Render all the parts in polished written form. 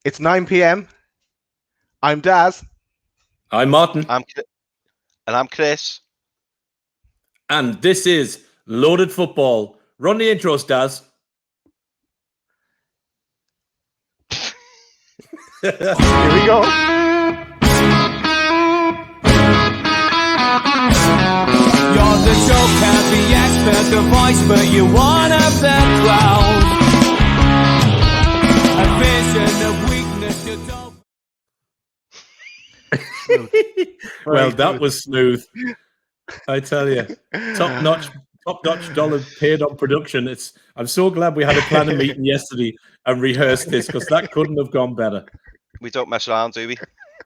It's 9 p.m. I'm Daz. I'm Martin. And I'm Chris. And this is Loaded Football. Run the intros, Daz. Here we go. You're the joker, the expert, the voice, but you're one of the crowd. A vision of weakness you don't. Well, that was smooth. I tell you, top notch dollar paid on production. I'm so glad we had a planning meeting yesterday and rehearsed this, because that couldn't have gone better. We don't mess around, do we?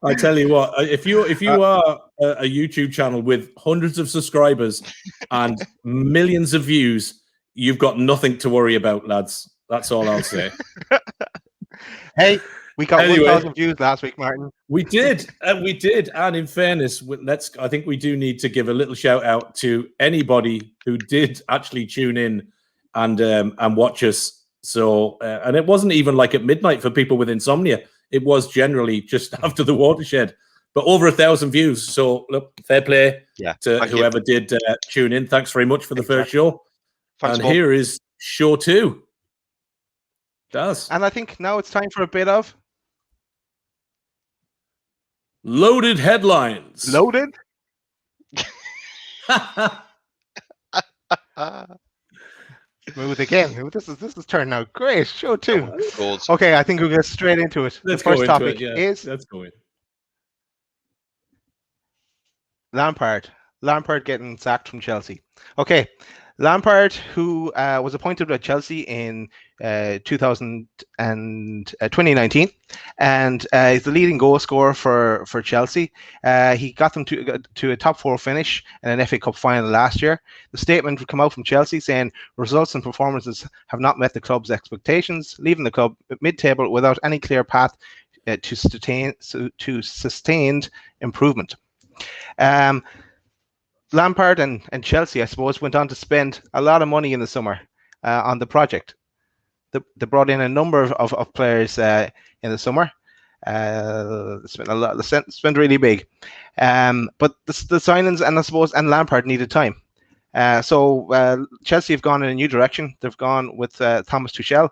I tell you what, if you are a YouTube channel with hundreds of subscribers and millions of views, you've got nothing to worry about, lads. That's all I'll say. Hey, we got 1,000 views last week, Martin. We did. And in fairness, I think we do need to give a little shout out to anybody who did actually tune in and watch us. So, and it wasn't even like at midnight for people with insomnia. It was generally just after the watershed, but over 1,000 views. So look, fair play to whoever did tune in. Thanks very much for the first show. Thanks, and Bob. Here is show 2. Daz. And I think now it's time for a bit of Loaded Headlines. Loaded. Smooth again. This is turning out great. Show 2. Okay, I think we'll get straight into it. Let's the first topic is let's go in. Lampard. Lampard getting sacked from Chelsea. Okay, Lampard, who was appointed by Chelsea in 2019, and is the leading goal scorer for Chelsea. He got them to a top 4 finish in an FA Cup final last year. The statement would come out from Chelsea saying results and performances have not met the club's expectations, leaving the club mid-table without any clear path to sustained improvement. Lampard and Chelsea, I suppose, went on to spend a lot of money in the summer on the project. They brought in a number of players in the summer. Spent a lot. Spent really big, but the signings and Lampard needed time. So Chelsea have gone in a new direction. They've gone with Thomas Tuchel,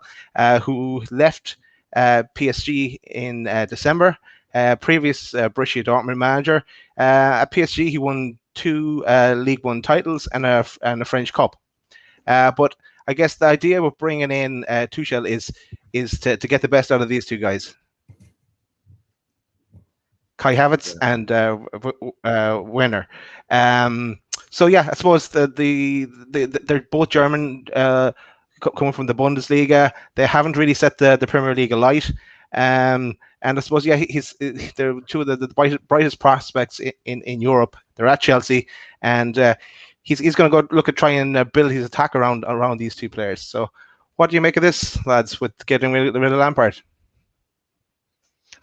who left PSG in December. Previous Borussia Dortmund manager. At PSG, he won 2 League One titles and a French Cup. But I guess the idea of bringing in Tuchel is to get the best out of these 2 guys, Kai Havertz and Werner. So yeah, I suppose they're both German, coming from the Bundesliga. They haven't really set the Premier League alight. And I suppose, they're 2 of the brightest prospects in Europe. They're at Chelsea, and he's going to go look at trying and build his attack around these 2 players. So, what do you make of this, lads, with getting rid of Lampard?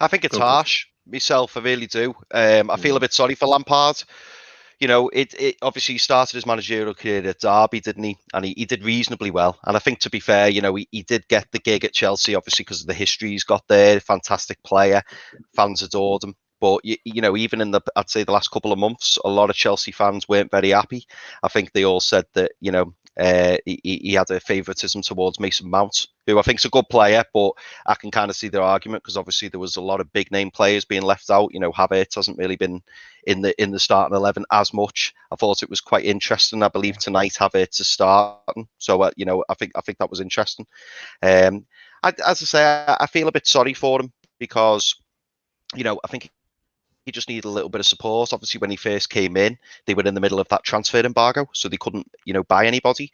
I think it's harsh. Myself, I really do. I feel a bit sorry for Lampard. You know, it obviously started his managerial career at Derby, didn't he? And he did reasonably well. And I think, to be fair, you know, he did get the gig at Chelsea, obviously, because of the history he's got there. Fantastic player. Fans adored him. But, you know, even in I'd say the last couple of months, a lot of Chelsea fans weren't very happy. I think they all said that, you know, he had a favouritism towards Mason Mount, who I think is a good player, but I can kind of see their argument, because obviously there was a lot of big name players being left out. You know, Havertz hasn't really been in the starting 11 as much. I thought it was quite interesting. I believe tonight Havertz is starting, so you know, I think that was interesting. As I say, I feel a bit sorry for him, because, you know, I think he just needed a little bit of support. Obviously, when he first came in, they were in the middle of that transfer embargo, so they couldn't, you know, buy anybody.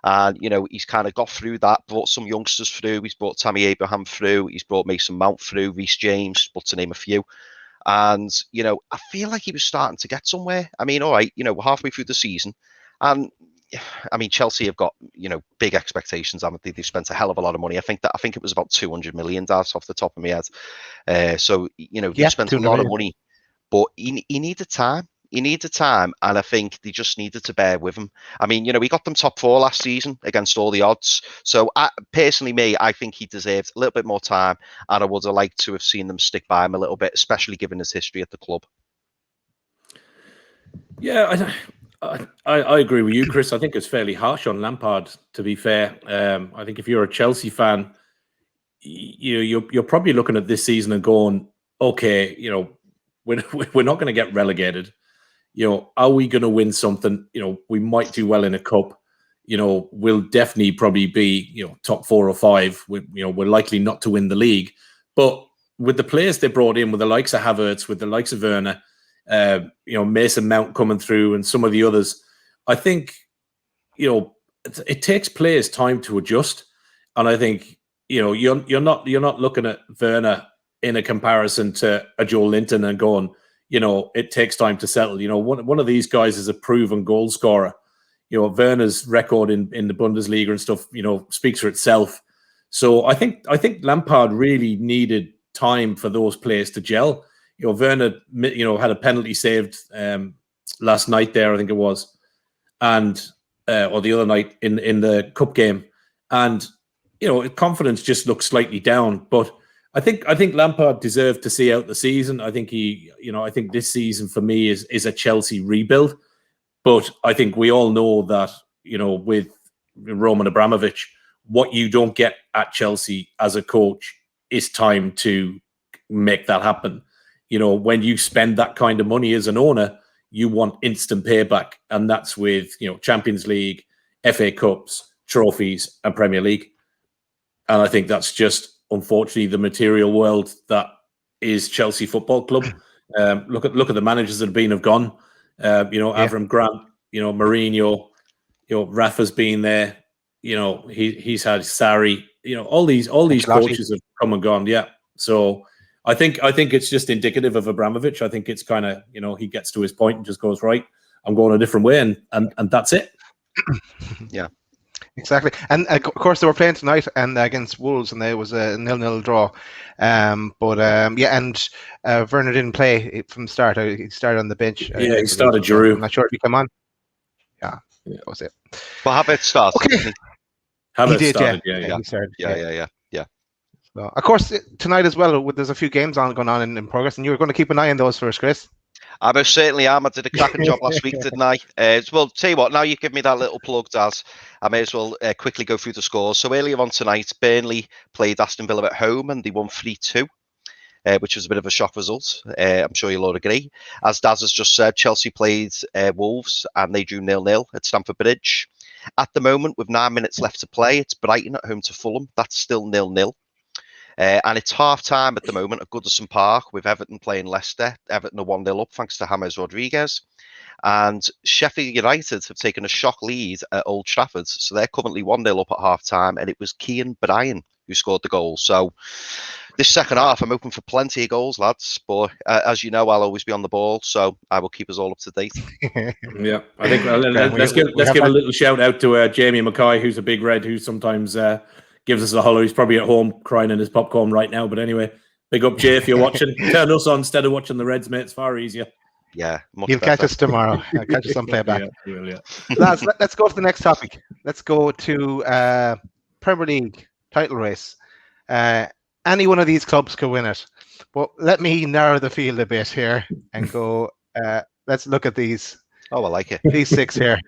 And, you know, he's kind of got through that, brought some youngsters through. He's brought Tammy Abraham through. He's brought Mason Mount through, Reece James, but to name a few. And, you know, I feel like he was starting to get somewhere. I mean, all right, you know, we're halfway through the season. And, I mean, Chelsea have got, you know, big expectations, haven't they? They've spent a hell of a lot of money. I think it was about 200 million, that's off the top of my head. So, you know, they spent a lot of money. But he needed time. He needed time, and I think they just needed to bear with him. I mean, you know, he got them top 4 last season against all the odds. So, personally, I think he deserved a little bit more time, and I would have liked to have seen them stick by him a little bit, especially given his history at the club. Yeah, I agree with you, Chris. I think it's fairly harsh on Lampard, to be fair. I think if you're a Chelsea fan, you're probably looking at this season and going, okay, you know, we're not going to get relegated. You know, are we going to win something? You know, we might do well in a cup. You know, we'll definitely probably be, you know, top 4 or 5. We're likely not to win the league. But with the players they brought in, with the likes of Havertz, with the likes of Werner, you know, Mason Mount coming through, and some of the others, I think, you know, it takes players time to adjust. And I think, you know, you're not looking at Werner in a comparison to a Joe Linton and going, you know, it takes time to settle. You know, one of these guys is a proven goal scorer. You know, Werner's record in the Bundesliga and stuff, you know, speaks for itself. So I think Lampard really needed time for those players to gel. You know, Werner, you know, had a penalty saved last night there, I think it was, and or the other night in the cup game, and you know, confidence just looks slightly down. But I think Lampard deserved to see out the season. I think I think this season for me is a Chelsea rebuild. But I think we all know that, you know, with Roman Abramovich, what you don't get at Chelsea as a coach is time to make that happen. You know, when you spend that kind of money as an owner, you want instant payback. And that's with, you know, Champions League, FA Cups, trophies, and Premier League. And I think that's just, unfortunately, the material world that is Chelsea Football Club. Look at the managers that have gone. You know, Avram Grant, you know, Mourinho, you know, Rafa's been there. You know, he's had Sarri. You know, all these coaches have come and gone. Yeah. So I think it's just indicative of Abramovich. I think it's kind of, you know, he gets to his point and just goes, right, I'm going a different way, and that's it. Yeah. Exactly, and of course they were playing tonight and against Wolves, and there was a 0-0 draw. And Werner didn't play from the start. He started on the bench. He started Giroud. I'm not sure if he came on. Yeah, that was it. Well, Havertz started. Okay, he did. Started, yeah. He started. Yeah. So, of course, tonight as well, there's a few games going on in progress, and you were going to keep an eye on those for us, Chris. I most certainly am. I did a cracking job last week, didn't I? Well, tell you what, now you've given me that little plug, Daz, I may as well quickly go through the scores. So earlier on tonight, Burnley played Aston Villa at home and they won 3-2, which was a bit of a shock result. I'm sure you'll all agree. As Daz has just said, Chelsea played Wolves and they drew 0-0 at Stamford Bridge. At the moment, with 9 minutes left to play, it's Brighton at home to Fulham. That's still 0-0. And it's half-time at the moment at Goodison Park with Everton playing Leicester. Everton are 1-0 up thanks to James Rodriguez. And Sheffield United have taken a shock lead at Old Trafford. So they're currently 1-0 up at half-time. And it was Kean Bryan who scored the goal. So this second half, I'm hoping for plenty of goals, lads. But as you know, I'll always be on the ball. So I will keep us all up to date. Yeah, I think let's give a little shout out to Jamie Mackay, who's a big red, who sometimes... gives us a hollow. He's probably at home crying in his popcorn right now. But anyway, big up, Jay, if you're watching. Turn us on instead of watching the Reds, mate. It's far easier. Yeah. You'll catch us tomorrow. I'll catch us on playback. Yeah. Let's go to the next topic. Let's go to Premier League title race. Any one of these clubs could win it. But let me narrow the field a bit here and go, let's look at these. Oh, I like it. These 6 here.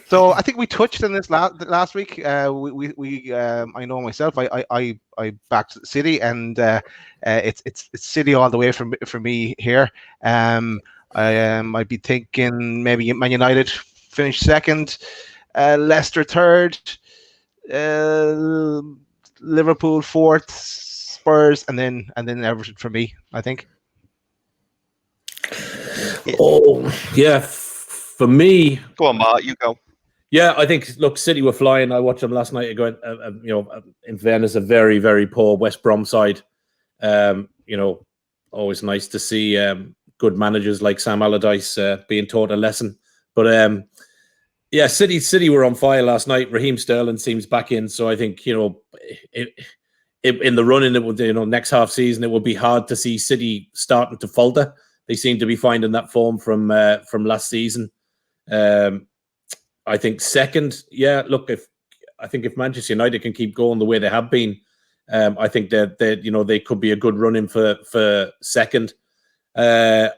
So I think we touched on this last week. I know myself. I backed City, and it's City all the way for me here. I'd be thinking maybe Man United finish second, Leicester third, Liverpool fourth, Spurs, and then Everton for me, I think. Oh yeah. For me, go on, Mark. You go. Yeah, I think. Look, City were flying. I watched them last night. Going, in fairness, a very, very poor West Brom side. Always nice to see good managers like Sam Allardyce being taught a lesson. But City were on fire last night. Raheem Sterling seems back in, so I think in the running, it would next half season it would be hard to see City starting to falter. they seem to be finding that form from last season. I think second, yeah. Look, if Manchester United can keep going the way they have been, I think that they could be a good run in for second. Third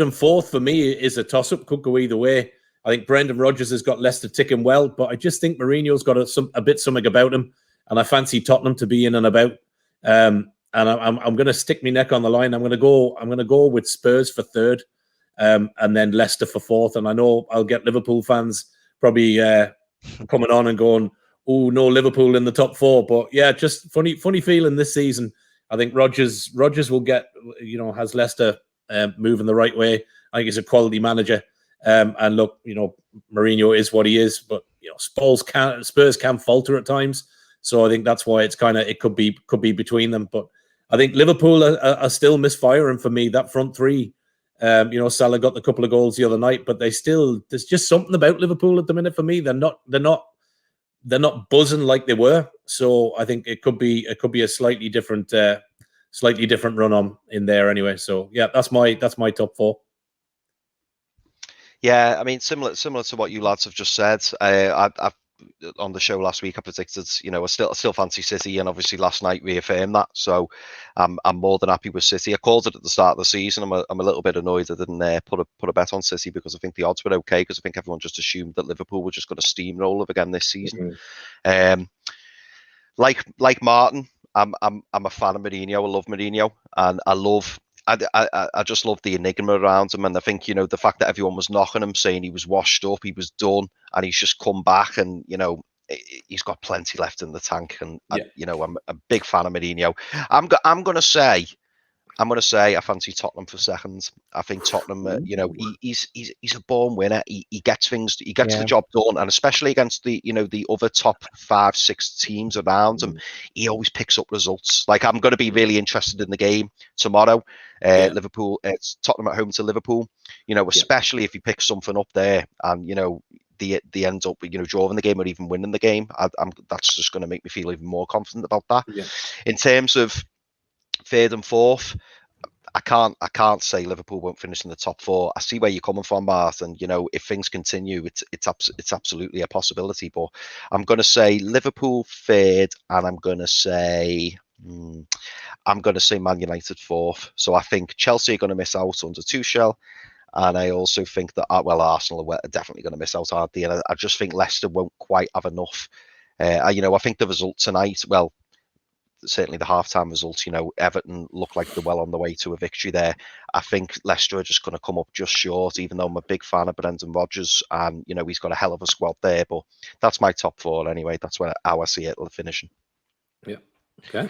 and fourth for me is a toss up. Could go either way. I think Brendan Rodgers has got Leicester ticking well, but I just think Mourinho's got a bit something about him, and I fancy Tottenham to be in and about. And I'm going to stick my neck on the line. I'm going to go with Spurs for third, and then Leicester for fourth. And I know I'll get Liverpool fans probably coming on and going, "Oh no, Liverpool in the top four." But yeah, just funny feeling this season. I think Rodgers will get, has Leicester moving the right way. I think he's a quality manager. And look, Mourinho is what he is, but Spurs can falter at times. So I think that's why it could be between them. But I think Liverpool are still misfiring for me. That front three, Salah got the couple of goals the other night, but there's just something about Liverpool at the minute for me. They're not buzzing like they were. So I think it could be a slightly different run on in there anyway. So yeah, that's my top four. Yeah, I mean, similar to what you lads have just said. I've on the show last week, I predicted, I still fancy City, and obviously last night reaffirmed that. So I'm more than happy with City. I called it at the start of the season. I'm a little bit annoyed I didn't put a bet on City, because I think the odds were okay, because I think everyone just assumed that Liverpool were just going to steamroll them again this season. Mm-hmm. Like Martin, I'm a fan of Mourinho. I love Mourinho, and I just love the enigma around him. And I think, the fact that everyone was knocking him, saying he was washed up, he was done, and he's just come back, and, he's got plenty left in the tank. And, yeah. I'm a big fan of Mourinho. I'm going to say I fancy Tottenham for second. I think Tottenham, he's a born winner. He gets the job done, and especially against the other top 5-6 teams around him, he always picks up results. Like, I'm going to be really interested in the game tomorrow. Liverpool, it's Tottenham at home to Liverpool. Especially if he picks something up there, and the ends up drawing the game or even winning the game. That's just going to make me feel even more confident about that. Yeah. In terms of third and fourth, I can't say Liverpool won't finish in the top four. I see where you're coming from, Martin. If things continue, it's absolutely a possibility. But I'm going to say Liverpool third, and I'm going to say Man United fourth. So I think Chelsea are going to miss out under Tuchel, and I also think that Arsenal are definitely going to miss out, aren't they? And I just think Leicester won't quite have enough. I think the result tonight, well, certainly the halftime results, Everton look like they're well on the way to a victory there. I think Leicester are just going to come up just short, even though I'm a big fan of Brendan Rodgers, and he's got a hell of a squad there. But that's my top four anyway. That's how I see it finishing. Yeah. Okay.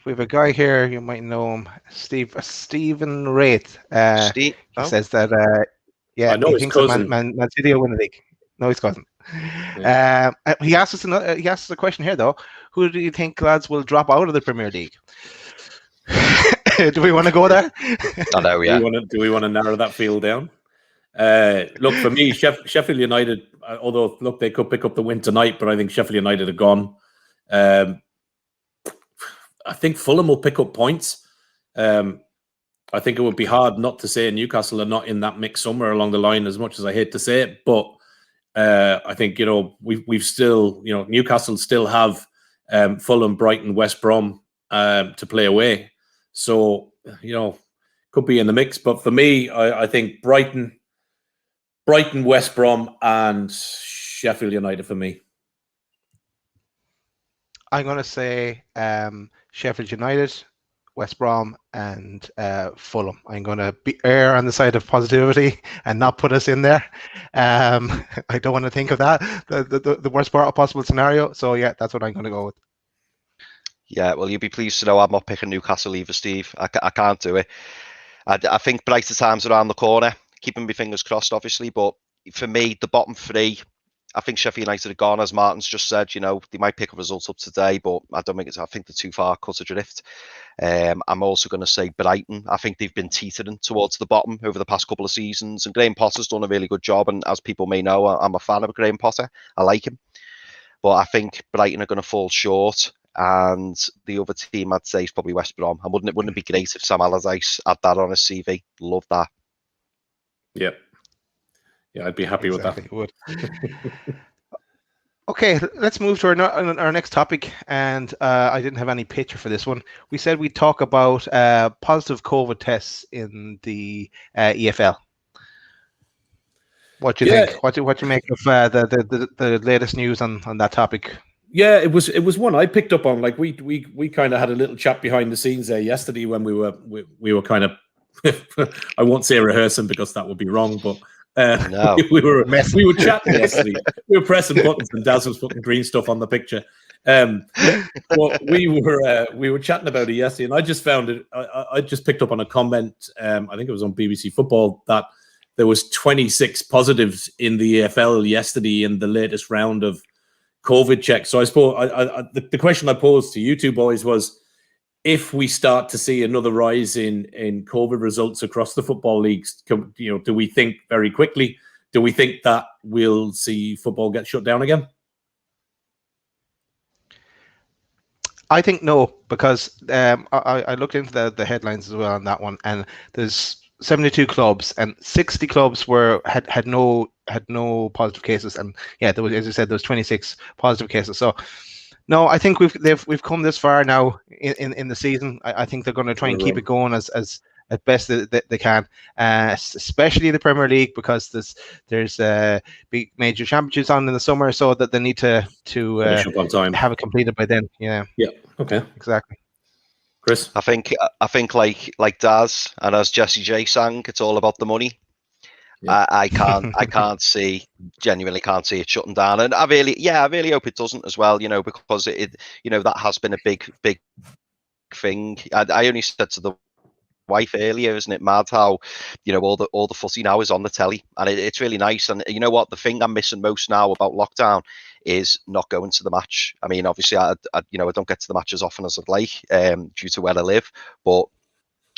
We have a guy here, you might know him, Stephen Wraith. Steve? He says that he thinks that Man City will win the league. No, he's cousin. Yeah. He asked us a question here though. Who do you think, lads, will drop out of the Premier League? Do we want to go there? I know, yeah. Do we want to narrow that field down? Look, for me, Sheffield United, although look, they could pick up the win tonight, but I think Sheffield United are gone. I think Fulham will pick up points. I think it would be hard not to say Newcastle are not in that mix somewhere along the line, as much as I hate to say it. But I think, we've still, Newcastle still have Fulham, Brighton, West Brom to play away. So, could be in the mix. But for me, I think Brighton, West Brom, and Sheffield United for me. I'm going to say Sheffield United, West Brom, and Fulham. I'm going to err on the side of positivity and not put us in there. I don't want to think of that, the worst possible scenario. So yeah, that's what I'm going to go with. Yeah, well, you'll be pleased to know I'm not picking Newcastle either, Steve. I can't do it. I think brighter times around the corner. Keeping my fingers crossed, obviously. But for me, the bottom three, I think Sheffield United are gone, as Martin's just said. They might pick a result up today, but I think they're too far cut adrift. I'm also going to say Brighton. I think they've been teetering towards the bottom over the past couple of seasons, and Graham Potter's done a really good job. And as people may know, I'm a fan of Graham Potter. I like him. But I think Brighton are going to fall short. and the other team I'd say is probably West Brom. And wouldn't it be great if Sam Allardyce had that on his CV? Love that. Yep. Yeah, I'd be happy with that. Would. Okay, let's move to our next topic. And I didn't have any picture for this one. We said we'd talk about positive COVID tests in the EFL. What do you think? What do you make of the latest news on that topic? Yeah, it was one I picked up on. Like we kind of had a little chat behind the scenes there yesterday when we were kind of I won't say rehearsing because that would be wrong, but no. we were chatting yesterday. We were pressing buttons and Daz was putting green stuff on the picture. But we were chatting about it yesterday, and I just found it. I just picked up on a comment. I think it was on BBC Football that there was 26 positives in the EFL yesterday in the latest round of COVID checks. So I suppose the question I posed to you two boys was, if we start to see another rise in COVID results across the football leagues, do we think very quickly? Do we think that we'll see football get shut down again? I think no, because I looked into the headlines as well on that one, and there's 72 clubs, and 60 clubs had no positive cases, and yeah, there was, as you said, there was 26 positive cases. So no, I think we've come this far now in the season. I think they're going to try and keep it going as best they can, especially the Premier League, because there's big major championships on in the summer, so that they need to on time. Have it completed by then. Yeah. Okay. Exactly. Chris, I think like Daz, and as Jesse J sang, it's all about the money. Yeah. I genuinely can't see it shutting down, and I really hope it doesn't as well. Because it that has been a big thing. I only said to the wife earlier, isn't it mad how all the footy now is on the telly, and it's really nice. And you know what, the thing I'm missing most now about lockdown is not going to the match. I mean, obviously I don't get to the match as often as I'd like due to where I live, but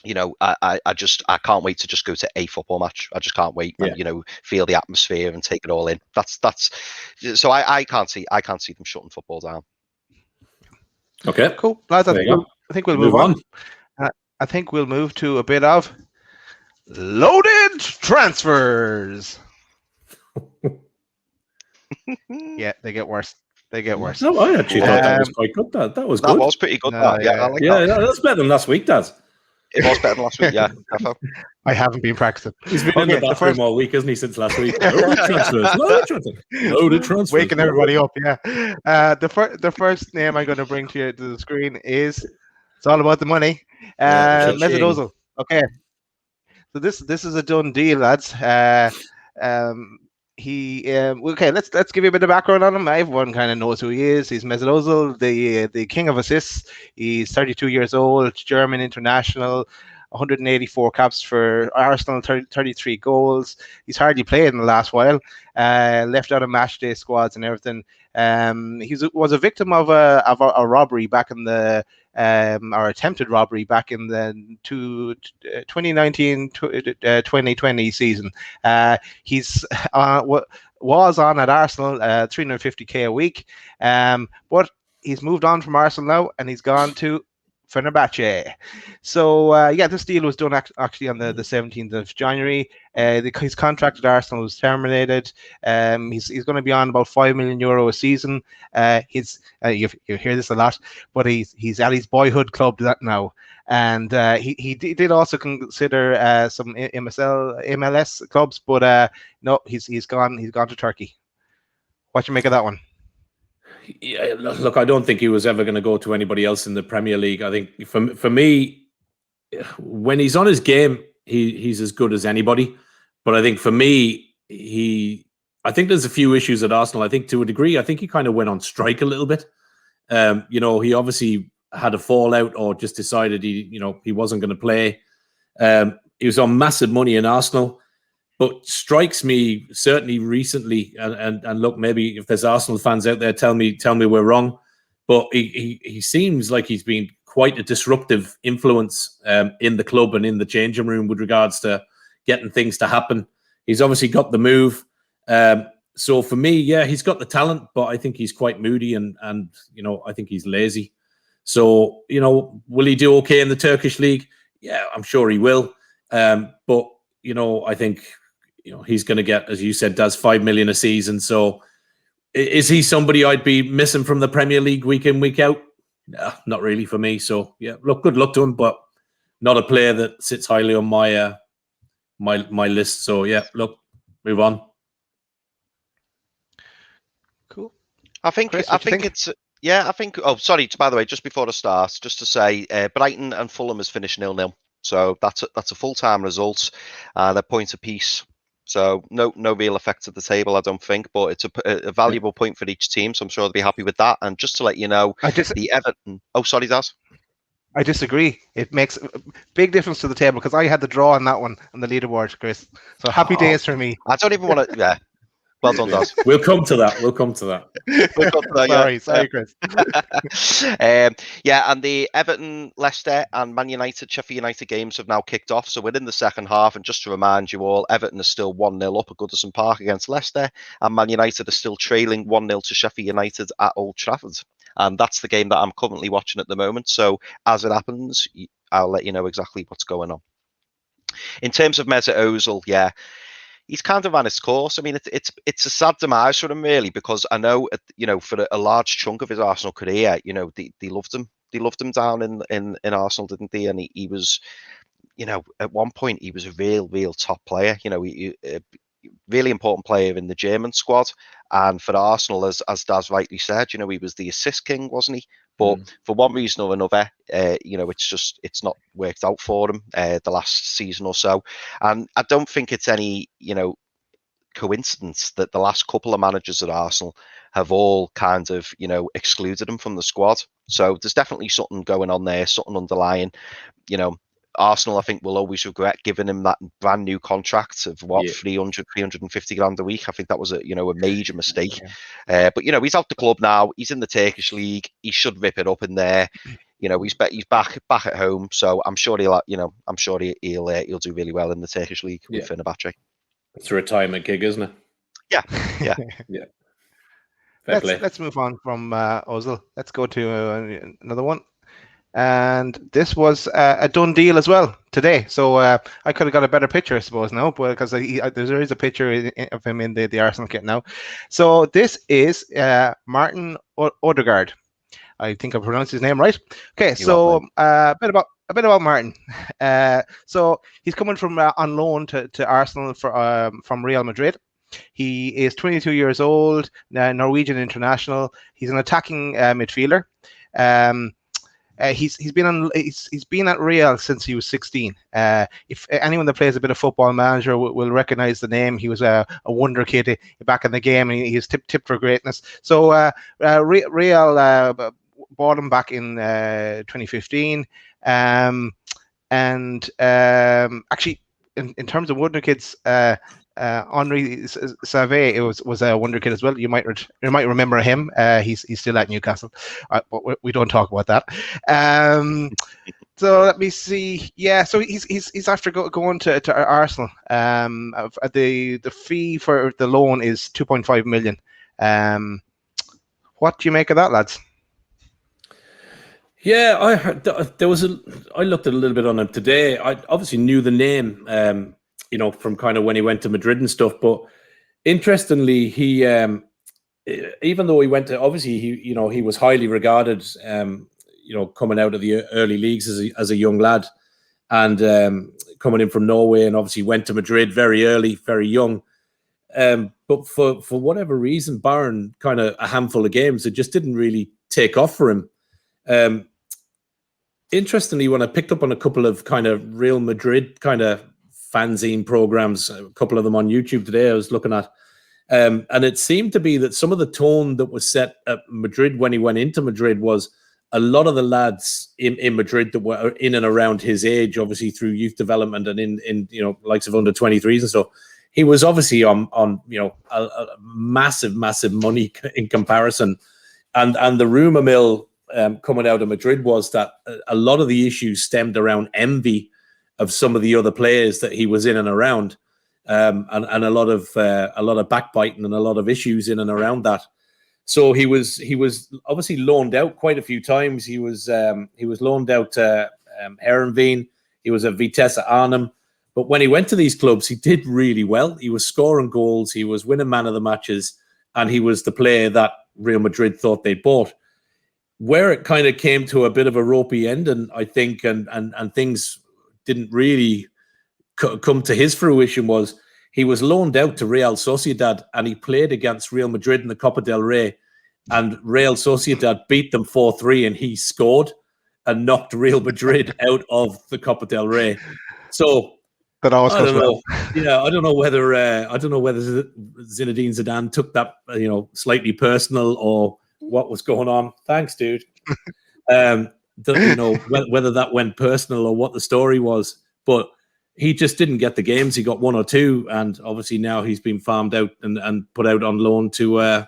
I can't wait to just go to a football match. I just can't wait and feel the atmosphere and take it all in. That's so I can't see them shutting football down. Okay, cool, lads. I think we'll move on. I think we'll move to a bit of loaded transfers. Yeah, they get worse. No, I actually thought that was quite good. That was good. That was pretty good. I like that. That's better than last week, Daz. It was better than last week, yeah. I haven't been practicing. He's been in the bathroom all week, hasn't he, since last week? Loaded transfers. Waking everybody up, yeah. The first name I'm going to bring to the screen is, it's all about the money. Mesut Ozil. Okay. So this is a done deal, lads. Okay, let's give you a bit of background on him. Everyone kind of knows who he is. He's Mesut Ozil, the king of assists. He's 32 years old, German international, 184 caps for Arsenal, 33 goals. He's hardly played in the last while. Left out of match day squads and everything. He was a victim of a robbery back in the or attempted robbery back in the 2019-2020 season. He's was on at Arsenal 350k a week, but he's moved on from Arsenal now, and he's gone to Fenerbahce. So this deal was done actually on the 17th of January. His contract at Arsenal was terminated. He's going to be on about €5 million a season. You hear this a lot, but he's at his boyhood club now, and he did also consider some MLS clubs, but no, he's gone to Turkey. What do you make of that one? Yeah, look, I don't think he was ever going to go to anybody else in the Premier League. I think for me, when he's on his game, he's as good as anybody. But I think for me, I think there's a few issues at Arsenal. I think to a degree, I think he kind of went on strike a little bit. He obviously had a fallout or just decided he wasn't going to play. He was on massive money in Arsenal. But strikes me certainly recently, and look, maybe if there's Arsenal fans out there, tell me we're wrong. But he seems like he's been quite a disruptive influence in the club and in the changing room with regards to getting things to happen. He's obviously got the move. So for me, yeah, he's got the talent, but I think he's quite moody and I think he's lazy. So, will he do okay in the Turkish league? Yeah, I'm sure he will. But, I think, he's going to get, as you said, does 5 million a season. So is he somebody I'd be missing from the Premier League week in, week out? No, not really for me. So, yeah, look, good luck to him, but not a player that sits highly on my my list. So, yeah, look, move on. Cool. I think Chris, it's I think. Oh, sorry. By the way, just before the start, just to say, Brighton and Fulham has finished 0-0. So that's a full-time result. They're point apiece. So no real effect to the table, I don't think. But it's a valuable point for each team. So I'm sure they'll be happy with that. And just to let you know, the Everton. Oh, sorry, Daz. I disagree. It makes a big difference to the table because I had the draw on that one on the leaderboard, Chris. So happy days for me. I don't even want to. Yeah. Well done, Daz. We'll come to that. Sorry, Chris. And the Everton, Leicester, and Man United, Sheffield United games have now kicked off. So we're in the second half. And just to remind you all, Everton is still 1-0 up at Goodison Park against Leicester. And Man United are still trailing 1-0 to Sheffield United at Old Trafford. And that's the game that I'm currently watching at the moment. So as it happens, I'll let you know exactly what's going on. In terms of Mesut Ozil, he's kind of ran his course. I mean, it's a sad demise for him, really, because I know, for a large chunk of his Arsenal career, they loved him. They loved him down in Arsenal, didn't they? And he was, at one point, he was a real top player. A really important player in the German squad. And for Arsenal, as Daz rightly said, he was the assist king, wasn't he? But for one reason or another, it's not worked out for him the last season or so. And I don't think it's any, coincidence that the last couple of managers at Arsenal have all kind of, excluded him from the squad. So there's definitely something going on there, something underlying. Arsenal, I think, will always regret giving him that brand new contract of 350 grand a week. I think that was a major mistake. But he's out the club now. He's in the Turkish league. He should rip it up in there. He's back at home. So I'm sure he'll do really well in the Turkish league with Fenerbahce. It's a retirement gig, isn't it? Yeah. Let's move on from Ozil. Let's go to another one. And this was a done deal as well today. So I could have got a better picture, I suppose, now, because there is a picture of him in the Arsenal kit now. So this is Martin Odegaard. I think I pronounced his name right. Okay, so a bit about Martin. So he's coming from on loan to Arsenal from Real Madrid. He is 22 years old, Norwegian international. He's an attacking midfielder. He's been at Real since he was 16. If anyone that plays a bit of Football Manager will recognize the name, he was a wonder kid back in the game, and he's tipped for greatness. So Real bought him back in 2015, and actually, in terms of wonder kids, Henri Saivet was a wonder kid as well. You might remember him. He's still at Newcastle, but we don't talk about that. So let me see. Yeah, so he's after going to Arsenal. The fee for the loan is 2.5 million. What do you make of that, lads? Yeah, I heard I looked at a little bit on him today. I obviously knew the name, from kind of when he went to Madrid and stuff. But interestingly, he, even though he went to, obviously he was highly regarded, coming out of the early leagues as a young lad, and coming in from Norway, and obviously went to Madrid very early, very young. But for whatever reason, barring kind of a handful of games, it just didn't really take off for him. Interestingly, when I picked up on a couple of kind of Real Madrid kind of fanzine programs, a couple of them on YouTube today, I was looking at, and it seemed to be that some of the tone that was set at Madrid when he went into Madrid was a lot of the lads in Madrid that were in and around his age, obviously through youth development and in likes of under 23s and stuff. He was obviously on a massive money in comparison, and the rumor mill coming out of Madrid was that a lot of the issues stemmed around envy of some of the other players that he was in and around, and a lot of backbiting and a lot of issues in and around that. So he was obviously loaned out quite a few times. He was loaned out to Heerenveen. He was at Vitesse Arnhem. But when he went to these clubs, he did really well. He was scoring goals. He was winning man of the matches. And he was the player that Real Madrid thought they bought. Where it kind of came to a bit of a ropey end, and I think, and things didn't really come to his fruition, was he was loaned out to Real Sociedad and he played against Real Madrid in the Copa del Rey, and Real Sociedad beat them 4-3 and he scored and knocked Real Madrid out of the Copa del Rey. So that always I goes don't well. know. Yeah, I don't know whether Zinedine Zidane took that slightly personal or what was going on. Thanks, dude. Whether that went personal or what the story was, but he just didn't get the games. He got 1 or 2, and obviously now he's been farmed out and put out on loan to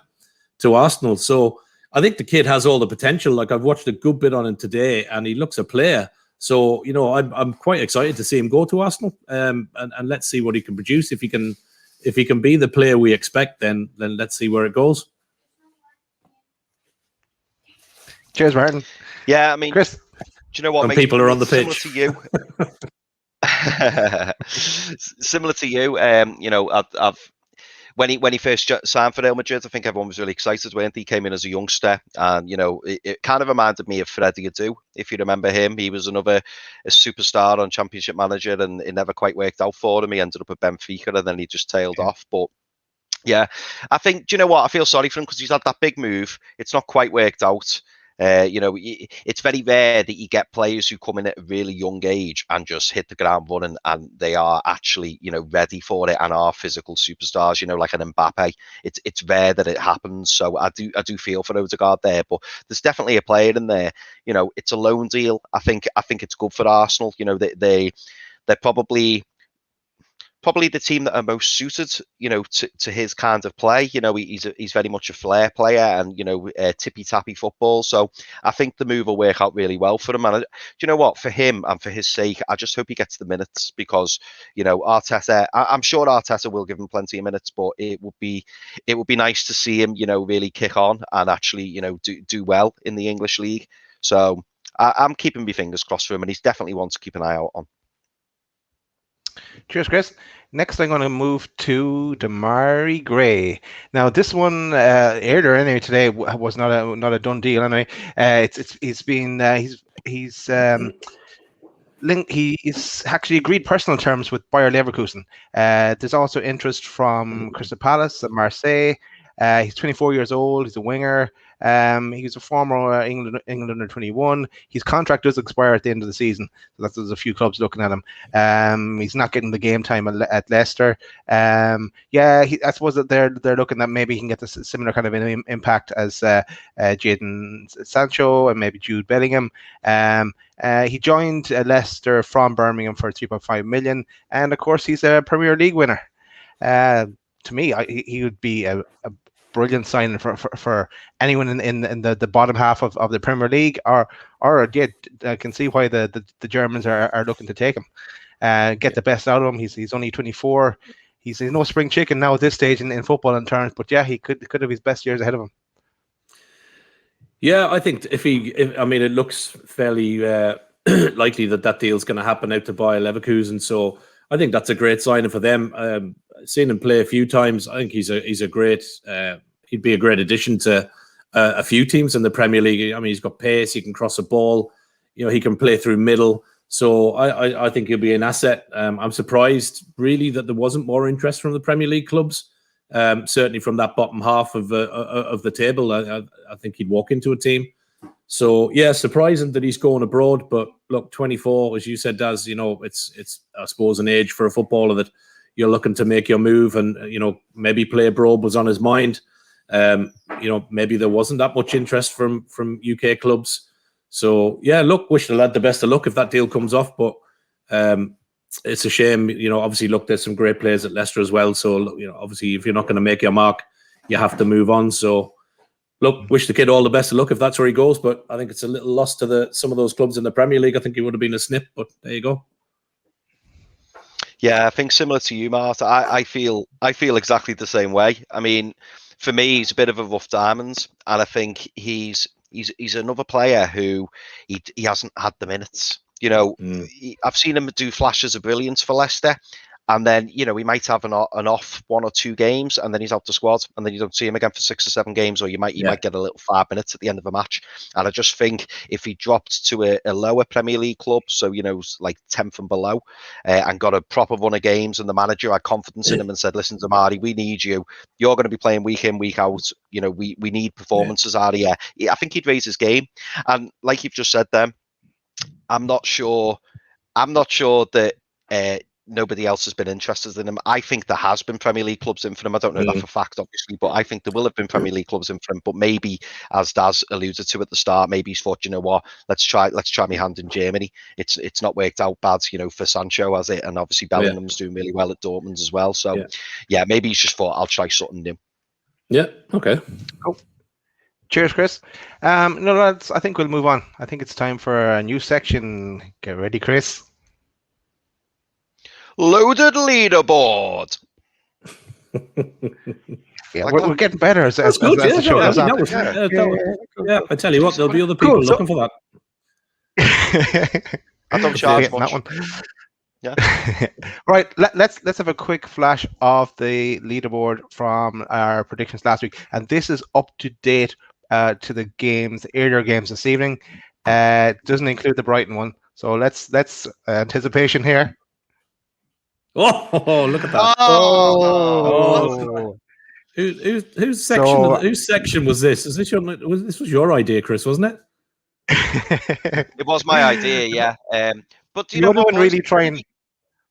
Arsenal. So I think the kid has all the potential. Like, I've watched a good bit on him today, and he looks a player. So I'm quite excited to see him go to Arsenal, and let's see what he can produce. If he can be the player we expect, then let's see where it goes. Cheers, Martin. Yeah, I mean, Chris. Do you know what? And people are on the pitch. Similar to you. I've when he first signed for Real Madrid, I think everyone was really excited when he came in as a youngster, and it kind of reminded me of Freddie Adu, if you remember him. He was a superstar on Championship Manager, and it never quite worked out for him. He ended up at Benfica, and then he just tailed off. But yeah, I think, do you know what? I feel sorry for him because he's had that big move. It's not quite worked out. It's very rare that you get players who come in at a really young age and just hit the ground running, and they are actually, ready for it and are physical superstars, like an Mbappe. It's rare that it happens. So I do feel for Odegaard there, but there's definitely a player in there. It's a loan deal. I think it's good for Arsenal. They're probably the team that are most suited, to his kind of play. He's very much a flair player and, tippy-tappy football. So I think the move will work out really well for him. And do you know what? For him and for his sake, I just hope he gets the minutes because, Arteta, I'm sure Arteta will give him plenty of minutes, but it would be nice to see him, really kick on and actually, do well in the English league. So I'm keeping my fingers crossed for him, and he's definitely one to keep an eye out on. Cheers, Chris. Next, I'm going to move to Demarai Gray. Now, this one earlier anyway today was not a done deal. Anyway, he's actually agreed personal terms with Bayer Leverkusen. There's also interest from Crystal Palace and Marseille. He's 24 years old. He's a winger. He's a former England under 21. His contract does expire at the end of the season. So there's a few clubs looking at him. He's not getting the game time at Leicester. I suppose that they're looking at maybe he can get a similar kind of an impact as Jadon Sancho and maybe Jude Bellingham. He joined Leicester from Birmingham for 3.5 million, and of course he's a Premier League winner. To me, he would be a brilliant signing for anyone in the bottom half of the Premier League, or I can see why the Germans are looking to take him, get the best out of him. He's only 24. He's no spring chicken now at this stage in football in terms, but yeah, he could have his best years ahead of him. Yeah, I think it looks fairly likely that deal's going to happen out to Bayer Leverkusen. So I think that's a great signing for them. Seen him play a few times. I think he's a great. He'd be a great addition to a few teams in the Premier League. I mean, he's got pace. He can cross a ball. He can play through middle. So I think he'll be an asset. I'm surprised really that there wasn't more interest from the Premier League clubs. Certainly from that bottom half of the table. I think he'd walk into a team. So yeah, surprising that he's going abroad. But look, 24, as you said, Daz, it's I suppose an age for a footballer that you're looking to make your move, and maybe play abroad was on his mind. Maybe there wasn't that much interest from UK clubs. So yeah, look, wish the lad the best of luck if that deal comes off. But it's a shame. Obviously, look, there's some great players at Leicester as well. So obviously, if you're not going to make your mark, you have to move on. So look, wish the kid all the best of luck if that's where he goes. But I think it's a little loss to some of those clubs in the Premier League. I think he would have been a snip, but there you go. Yeah, I think similar to you, Mart. I feel exactly the same way. I mean, for me, he's a bit of a rough diamond, and I think he's another player who he hasn't had the minutes. I've seen him do flashes of brilliance for Leicester, and then he might have an off 1 or 2 games, and then he's out the squad, and then you don't see him again for 6 or 7 games, or you might get a little 5 minutes at the end of a match. And I just think if he dropped to a lower Premier League club, so like 10th and below, and got a proper run of games, and the manager had confidence in him and said, "Listen, Damari, we need you. You're going to be playing week in, week out. We need performances out of you." I think he'd raise his game, and like you've just said, then I'm not sure that nobody else has been interested in him. I think there has been Premier League clubs in for him. I don't know that for fact, obviously, but I think there will have been Premier League clubs in for him. But maybe, as Daz alluded to at the start, maybe he's thought, you know what, let's try my hand in Germany. It's not worked out bad, for Sancho, has it? And obviously Bellingham's doing really well at Dortmund as well. So yeah, maybe he's just thought, I'll try something new. Yeah. Okay. Cool. Cheers, Chris. No, lads, I think we'll move on. I think it's time for a new section. Get ready, Chris. Loaded leaderboard. Yeah, we're getting better as the show goes on. Yeah, I tell you what, there'll be other people looking for that. I don't charge much. That one. Yeah. Right. Let's have a quick flash of the leaderboard from our predictions last week, and this is up to date to the earlier games this evening. Doesn't include the Brighton one. So let's anticipation here. Oh, look at that! Oh. Whose section was this? This was your idea, Chris, wasn't it? It was my idea, yeah. But you know what? Really trying.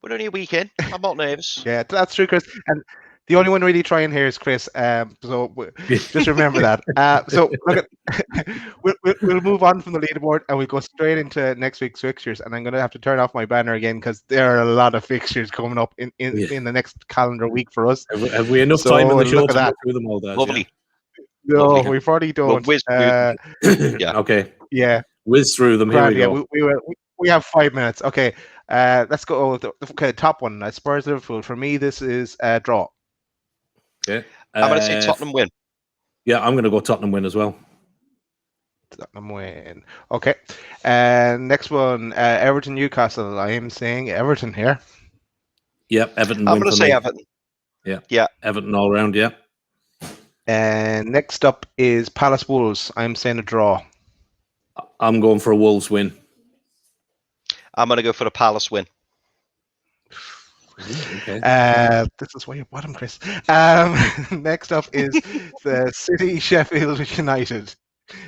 We're only a week in. I'm not nervous. Yeah, that's true, Chris. And the only one really trying here is Chris. So just remember that. So look we'll move on from the leaderboard and we'll go straight into next week's fixtures. And I'm going to have to turn off my banner again because there are a lot of fixtures coming up in the next calendar week for us. Have we enough time in the show to go through them all? Lovely. No, Lovely. We've already done. Yeah. Okay. Yeah. Whiz through them. Here we go. We have 5 minutes. Okay. Let's go. Okay, top one. Spurs Liverpool. For me, this is a draw. Okay. I'm going to say Tottenham win. Yeah, I'm going to go Tottenham win as well. Tottenham win. Okay. Next one, Everton Newcastle. I am saying Everton here. Yep, Everton. I'm going to say Everton. Yeah. Everton all round. Yeah. And next up is Palace Wolves. I'm saying a draw. I'm going for a Wolves win. I'm going to go for a Palace win. Okay. This is way at bottom, Chris. Next up is the City Sheffield United.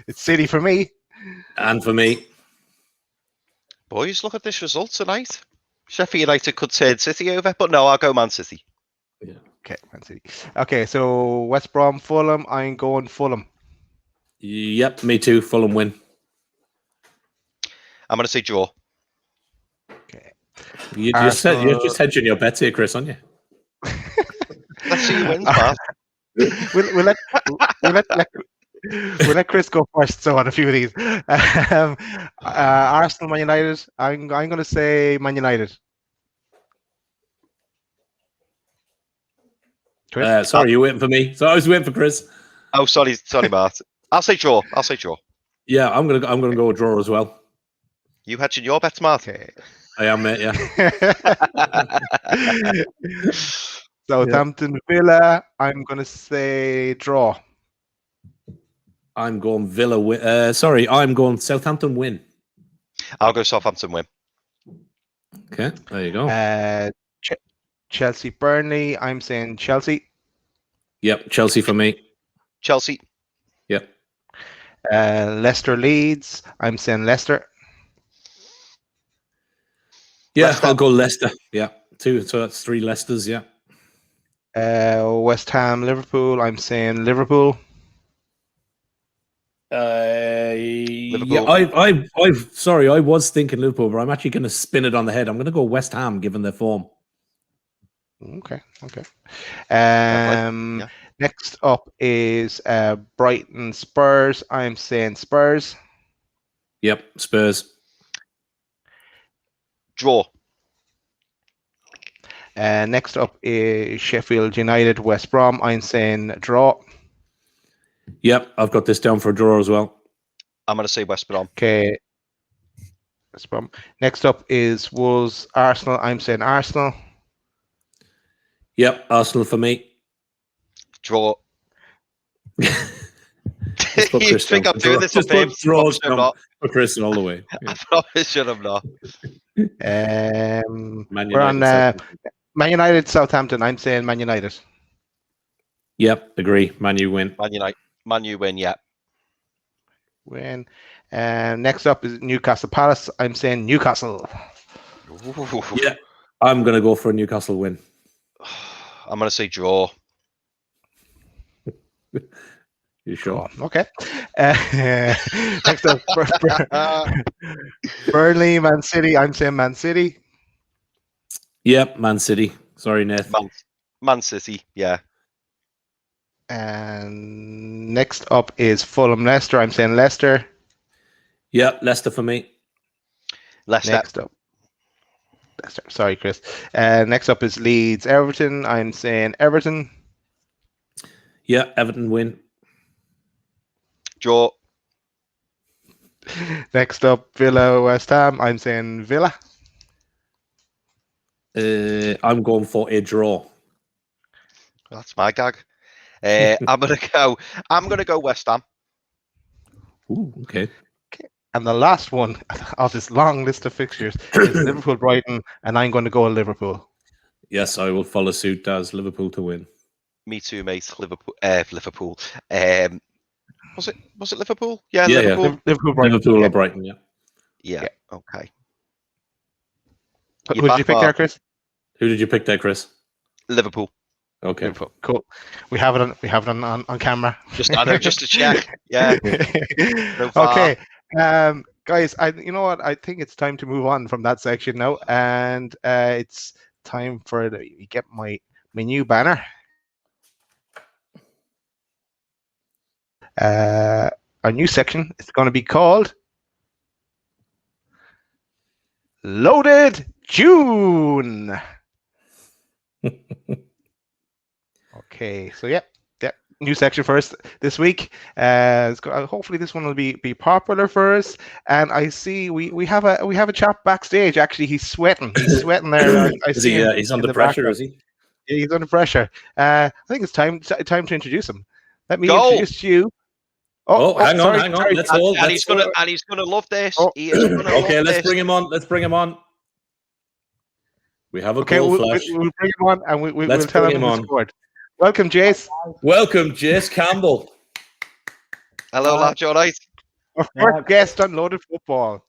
It's City for me. And for me. Boys, look at this result tonight. Sheffield United could turn City over, but no, I'll go Man City. Yeah. Okay, Man City. Okay, so West Brom, Fulham. I'm going Fulham. Yep, me too. Fulham win. I'm going to say draw. Okay. You're just hedging your bets here, Chris, aren't you? Let's see who wins, Bart. We'll let Chris go first. So on a few of these, Arsenal, Man United. I'm going to say Man United. Chris? Sorry, you're waiting for me. So I was waiting for Chris. Oh, sorry, Bart. I'll say draw. Yeah, I'm gonna go draw as well. You hedging your bets, Mart? Okay. I am, mate. Yeah. Southampton Villa. I'm going to say draw. I'm going Villa win. I'm going Southampton win. I'll go Southampton win. Okay, there you go. Chelsea Burnley. I'm saying Chelsea. Yep, Chelsea for me. Chelsea. Yep. Leicester Leeds. I'm saying Leicester. Yeah, Leicester. I'll go Leicester. Yeah, 2. So that's 3 Leicesters. Yeah. West Ham Liverpool. I'm saying Liverpool. Liverpool. Yeah, I was thinking Liverpool, but I'm actually going to spin it on the head. I'm going to go West Ham, given their form. Okay. Next up is Brighton Spurs. I'm saying Spurs. Yep, Spurs. Draw. Next up is Sheffield United West Brom. I'm saying draw. Yep, I've got this down for a draw as well. I'm going to say West Brom. Okay. West Brom. Next up is Wolves Arsenal. I'm saying Arsenal. Yep, Arsenal for me. Draw. Just put You Chris think down I'm for doing draw. this on Just put purpose? draws I'm down not. for Chris all the way. Yeah. I promise you I'm not. Man We're on United, Southampton. Man United, Southampton. I'm saying Man United. Yep, agree. Man U win. Man U win, yeah. Win. Next up is Newcastle Palace. I'm saying Newcastle. Ooh. Yeah, I'm going to go for a Newcastle win. I'm going to say draw. You sure? Oh, okay. Next up, Burnley, Man City. I'm saying Man City. Yep, Man City. Sorry, Nath. Man City, yeah. And next up is Fulham Leicester. I'm saying Leicester. Yep, Leicester for me. Leicester. Next up. Leicester. Sorry, Chris. Next up is Leeds Everton. I'm saying Everton. Yeah, Everton win. Draw. Next up, Villa West Ham. I'm saying Villa. I'm going for a draw. That's my gag. I'm gonna go West Ham. Ooh, okay. And the last one of this long list of fixtures is Liverpool Brighton, and I'm going to go Liverpool. Yes, I will follow suit as Liverpool to win. Me too, mate. Liverpool. Was it Liverpool? Yeah, Yeah, Liverpool. Liverpool Brighton. Liverpool yeah. or Brighton, yeah. Yeah. Okay. Who did you pick there, Chris? Who did you pick there, Chris? Liverpool. Okay. Liverpool. Cool. We have it on camera. Just to check. Yeah. Okay. Guys, you know what? I think it's time to move on from that section now, and it's time for get my new banner. Our new section is going to be called Loaded June. Okay, so yeah, new section first this week. Hopefully this one will be popular for us. And I see we have a chap backstage. Actually, he's sweating. He's sweating there. I see him he's in under the pressure, background. is he? Yeah, he's under pressure. I think it's time to introduce him. Let me Go. introduce you. Hang on. Sorry. Let's hold. And he's gonna love this. Oh. He is gonna love Okay, let's this. bring him on. Let's bring him on. We have a Okay, goal we'll flash. bring him on and we'll Let's tell bring him him who on. scored. Welcome, Jace. Welcome, Jace Campbell. Hello, lads. You all right? Our first guest on Loaded Football.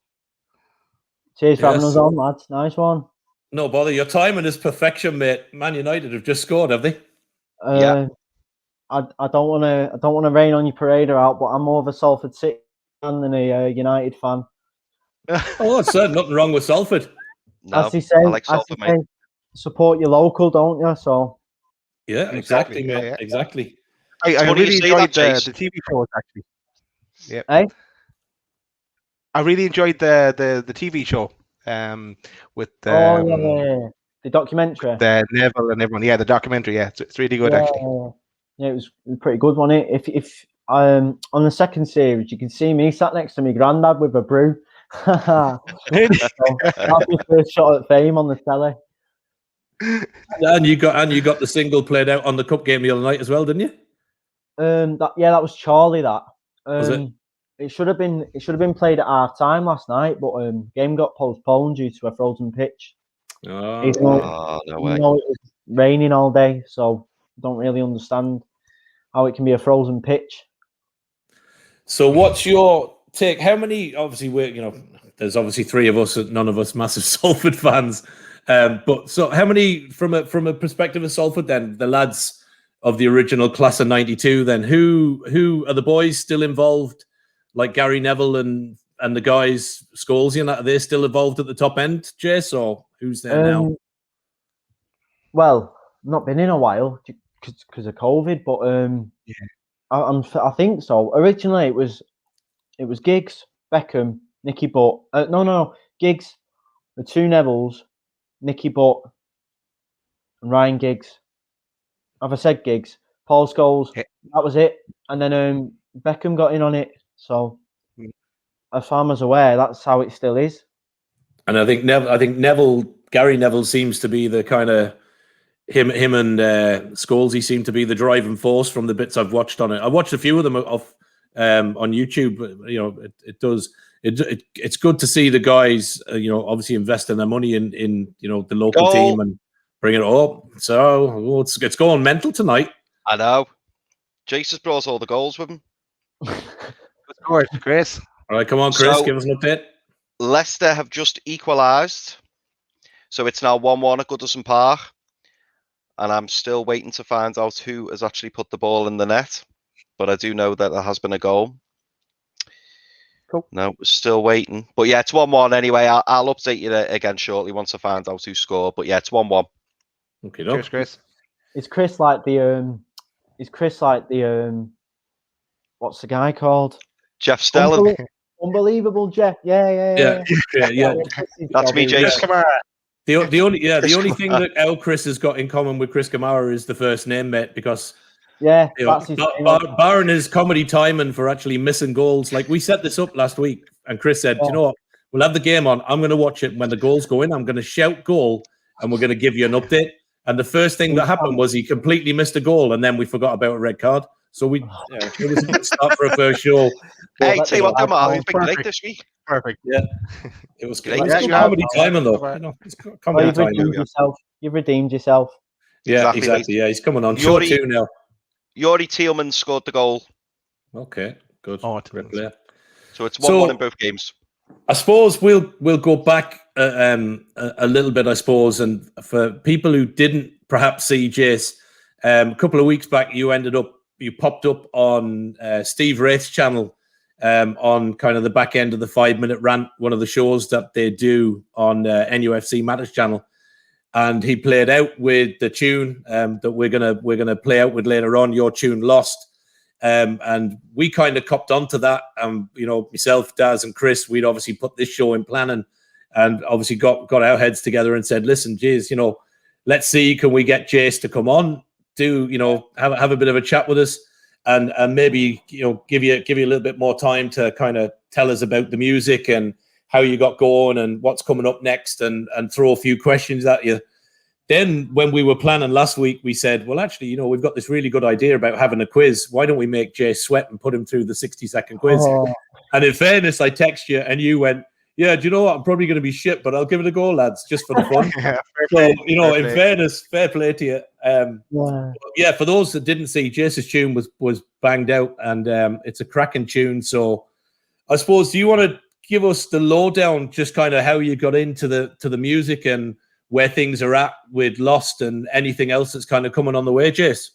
Cheers for having Yes. us on, lads. Nice one. No bother. Your timing is perfection, mate. Man United have just scored, have they? Yeah. I don't want to rain on your parade out, but I'm more of a Salford City fan than a United fan. Oh, it's nothing wrong with Salford. No, As they say, I like Salford, mate. support your local, don't you? So Yeah, exactly, mate. Yeah. Exactly. I funny really you say enjoyed that, Jace. the TV shows, actually. Yeah. Hey? I really enjoyed the TV show with the documentary. the Neville and everyone. Yeah, the documentary. Yeah, it's really good, actually. Yeah, it was pretty good, wasn't it? If on the second series, you can see me sat next to my granddad with a brew. So, that'll be first shot at fame on the telly. And you got the single played out on the cup game the other night as well, didn't you? That was Charlie. That Was it? It should have been played at half time last night, but game got postponed due to a frozen pitch. Oh, No way. It was raining all day, so don't really understand how it can be a frozen pitch. So what's your take? How many? Obviously, there's obviously three of us, none of us massive Salford fans. But so how many from a perspective of Salford? Then the lads of the original class of '92. Then who are the boys still involved? Like Gary Neville and the guys Scholesy and that, are they still involved at the top end, Jace, or who's there now? Well, not been in a while because of COVID, but I think so. Originally, it was Giggs, Beckham, Nicky Butt. No, Giggs, the two Nevilles, Nicky Butt, and Ryan Giggs. Have I said Giggs? Paul Scholes. Yeah. That was it. And then Beckham got in on it. So, as far as aware, that's how it still is. And I think Gary Neville seems to be the kind of him and Scholes. He seemed to be the driving force from the bits I've watched on it. I watched a few of them off on YouTube. You know, it's good to see the guys. You know, obviously investing their money in the local team and bring it up. So it's going mental tonight. I know. Jace has brought all the goals with him. Of course, Chris. All right, come on, Chris, So, give us an update. Leicester have just equalised. So it's now 1-1 at Goodison Park. And I'm still waiting to find out who has actually put the ball in the net. But I do know that there has been a goal. Cool. No, we're still waiting. But yeah, it's 1-1 anyway. I'll update you again shortly once I find out who scored. But yeah, it's 1-1. Okay, Cheers, Chris. Is Chris like the what's the guy called? Jeff Stelling. Unbelievable Jeff. Yeah. That's me, Jace. The only thing that El Chris has got in common with Chris Kamara is the first name, mate, because that's his barring his comedy timing for actually missing goals. Like we set this up last week, and Chris said, "You know what? We'll have the game on. I'm going to watch it when the goals go in. I'm going to shout goal, and we're going to give you an update." And the first thing that happened was he completely missed a goal, and then we forgot about a red card. So it was a good start for a first show. Hey, tell you what, I've been great this week. Perfect. Yeah, it was great. Yeah, It's comedy timing though. It's comedy timing. You've redeemed yourself. Yeah, exactly. Yeah, he's coming on. Show 2 now. Yuri Tielemans scored the goal. Okay, good. Oh, so it's 1-1 in both games. I suppose we'll go back a little bit, I suppose, and for people who didn't perhaps see Jace, a couple of weeks back, you popped up on Steve Wraith's channel on kind of the back end of the 5-minute rant, one of the shows that they do on NUFC Matters channel, and he played out with the tune that we're gonna play out with later on. Your tune Lost. And we kind of copped onto that. Myself, Daz, and Chris, we'd obviously put this show in planning, and obviously got our heads together and said, "Listen, Jace, let's see, can we get Jace to come on, have a bit of a chat with us, and maybe give you a little bit more time to kind of tell us about the music and how you got going and what's coming up next, and throw a few questions at you." Then when we were planning last week, we said, well, actually, we've got this really good idea about having a quiz. Why don't we make Jay sweat and put him through the 60-second quiz? Oh. And in fairness, I text you and you went, yeah, do you know what? I'm probably going to be shit, but I'll give it a go, lads, just for the fun. In fairness, fair play to you. Yeah, for those that didn't see, Jace's tune was banged out, and it's a cracking tune. So I suppose, do you want to give us the lowdown, just kind of how you got into the music and where things are at with Lost and anything else that's kind of coming on the way, Jace?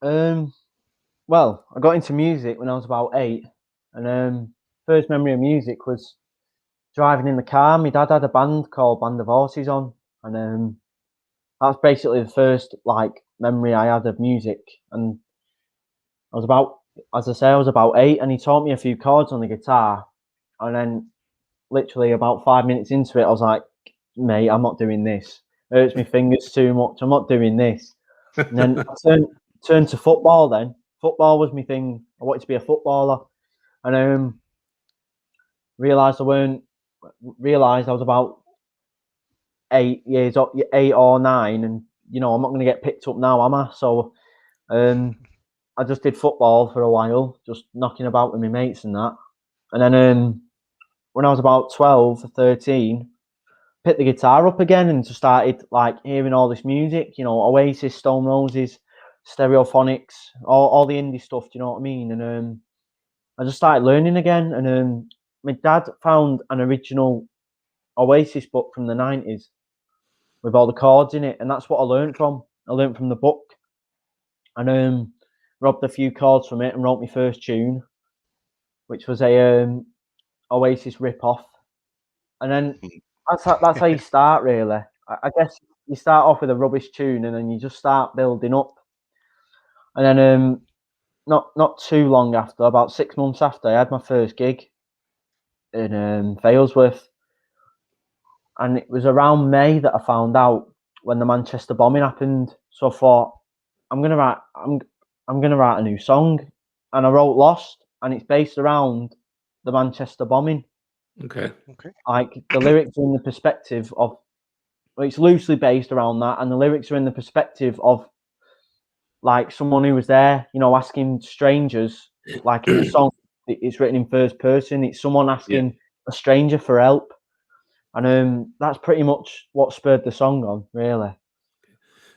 Well, I got into music when I was about 8, and first memory of music was driving in the car. My dad had a band called Band of Horses on, and that's basically the first memory I had of music. And I was about 8, and he taught me a few chords on the guitar, and then literally about 5 minutes into it, I was like, mate, I'm not doing this. It hurts my fingers too much. I'm not doing this. And then I turned to football then. Football was my thing. I wanted to be a footballer. And realised I was about 8 or 9, and I'm not going to get picked up now, am I? So I just did football for a while, just knocking about with my mates and that. And then when I was about 12 or 13, picked the guitar up again and just started hearing all this music, Oasis, Stone Roses, Stereophonics, all the indie stuff, do you know what I mean? And I just started learning again, and my dad found an original Oasis book from the 90s with all the chords in it, and that's what I learned from. I learned from the book, and robbed a few chords from it and wrote my first tune, which was a Oasis rip-off. And then that's how you start, really. I guess you start off with a rubbish tune, and then you just start building up. And then not too long after, about 6 months after, I had my first gig in Failsworth. And it was around May that I found out when the Manchester bombing happened. So I thought, I'm gonna write a new song, and I wrote Lost, and it's based around the Manchester bombing. Okay. Like the lyrics are in the perspective of, well, it's loosely based around that, and the lyrics are in the perspective of like someone who was there, you know, asking strangers. Like in the song, it's written in first person. It's someone asking a stranger for help, and that's pretty much what spurred the song on, really.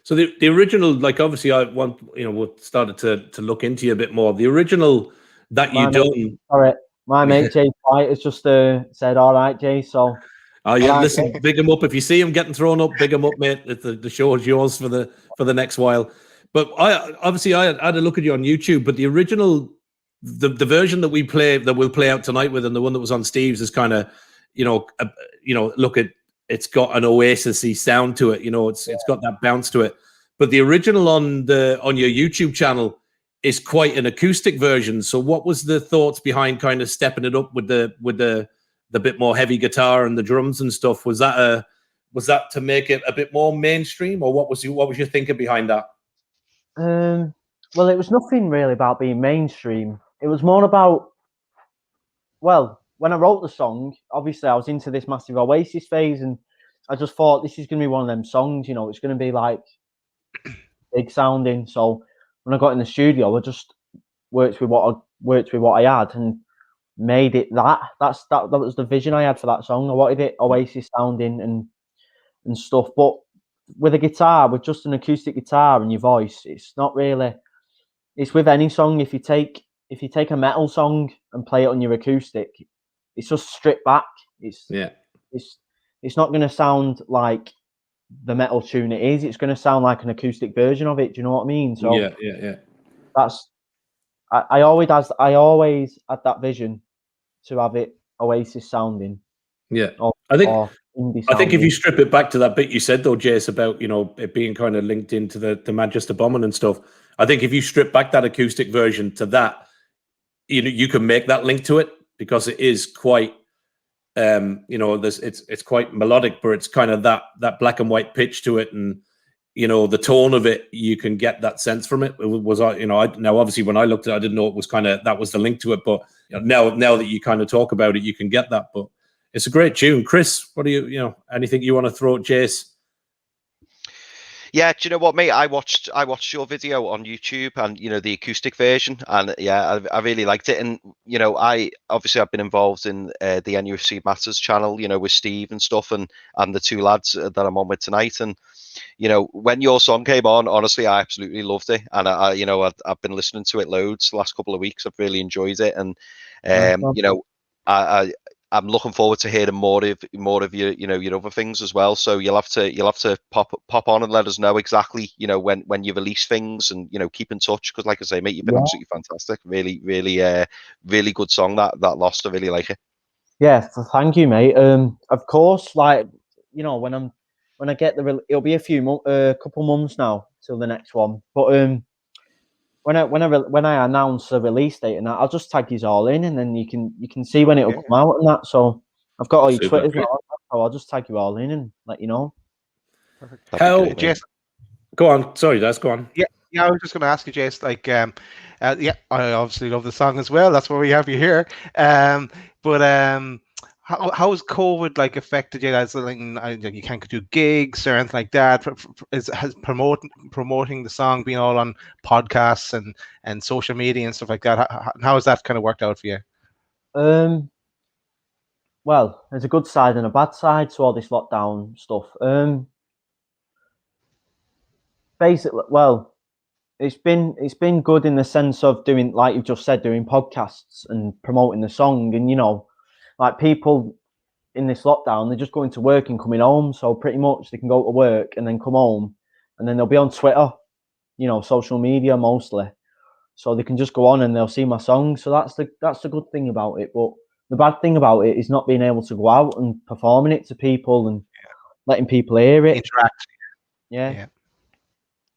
So the original, like obviously, we started to look into you a bit more. The original that you done. Sorry, my mate Jace White has just said, "All right, Jace." So, oh yeah, listen, big him up if you see him getting thrown up. Big him up, mate. The show is yours for the next while. But I had a look at you on YouTube. But the original, the version that we'll play out tonight with, and the one that was on Steve's is kind of, look at. It's got an Oasis-y sound to it, it's got that bounce to it. But the original on your YouTube channel is quite an acoustic version. So what was the thoughts behind kind of stepping it up with the bit more heavy guitar and the drums and stuff? Was that to make it a bit more mainstream, or what was your thinking behind that? Well, it was nothing really about being mainstream. It was more about, well, when I wrote the song, obviously I was into this massive Oasis phase, and I just thought this is going to be one of them songs, it's going to be like big sounding. So when I got in the studio, I just worked with what I had and made it that. That was the vision I had for that song. I wanted it Oasis sounding and stuff, but with a guitar, with just an acoustic guitar and your voice, it's not really. It's with any song. If you take a metal song and play it on your acoustic, it's just stripped back. It's not going to sound like the metal tune it is. It's going to sound like an acoustic version of it. Do you know what I mean? So yeah. That's I always had that vision to have it Oasis sounding. Yeah, I think if you strip it back to that bit you said though, Jace, about it being kind of linked into the Manchester bombing and stuff. I think if you strip back that acoustic version to that, you can make that link to it, because it is quite, it's quite melodic, but it's kind of that black and white pitch to it, and the tone of it. You can get that sense from it. It was, now obviously when I looked at it, I didn't know it was kind of that was the link to it, but now that you kind of talk about it, you can get that. But it's a great tune. Chris, what do you anything you want to throw at Jace? Yeah, do you know what, mate? I watched your video on YouTube, and the acoustic version, and yeah, I really liked it. And I've been involved in the NUFC Matters channel, with Steve and stuff, and the two lads that I'm on with tonight. And when your song came on, honestly, I absolutely loved it, and I've been listening to it loads the last couple of weeks. I've really enjoyed it, and I'm looking forward to hearing more of your other things as well. So you'll have to pop on and let us know exactly when you release things, and keep in touch, because like I say, mate, you've been absolutely fantastic. Really, really, really good song that Lost. I really like it. Yeah, thank you, mate. Of course, like when I get it'll be a couple months now till the next one, but when I announce a release date and that, I'll just tag you all in, and then you can see when it'll come out and that. So I've got all your Twitters, so I'll just tag you all in and let you know. Perfect. Jace, go on. Sorry, Des, go on. Yeah, I was just going to ask you, Jace. Like, I obviously love the song as well. That's why we have you here. But how has COVID affected you guys? You can't do gigs or anything like that. Has promoting the song been all on podcasts and social media and stuff like that? How has that kind of worked out for you? Well, there's a good side and a bad side to all this lockdown stuff. Basically, well, it's been good in the sense of doing, like you've just said, doing podcasts and promoting the song, and like people in this lockdown, they're just going to work and coming home. So pretty much they can go to work and then come home, and then they'll be on Twitter, social media mostly. So they can just go on and they'll see my song. So that's the good thing about it. But the bad thing about it is not being able to go out and performing it to people and letting people hear it. Interact. Yeah.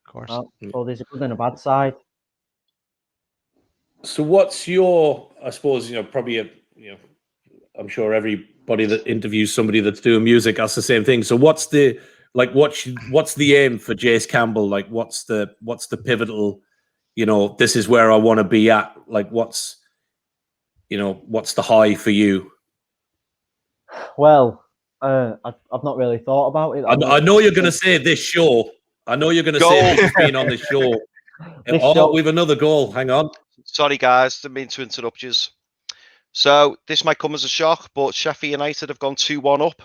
Of course. So there's a good and a bad side. So what's your, I suppose, probably I'm sure everybody that interviews somebody that's doing music asks the same thing. So what's the like what's the aim for Jace Campbell? Like what's the pivotal, this is where I want to be at. Like what's the high for you? Well, I've not really thought about it. I know you're going to say this show. I know you're going to say this being on this show. We've another goal. Hang on. Sorry, guys. Didn't mean to interrupt you. So this might come as a shock, but Sheffield United have gone 2-1 up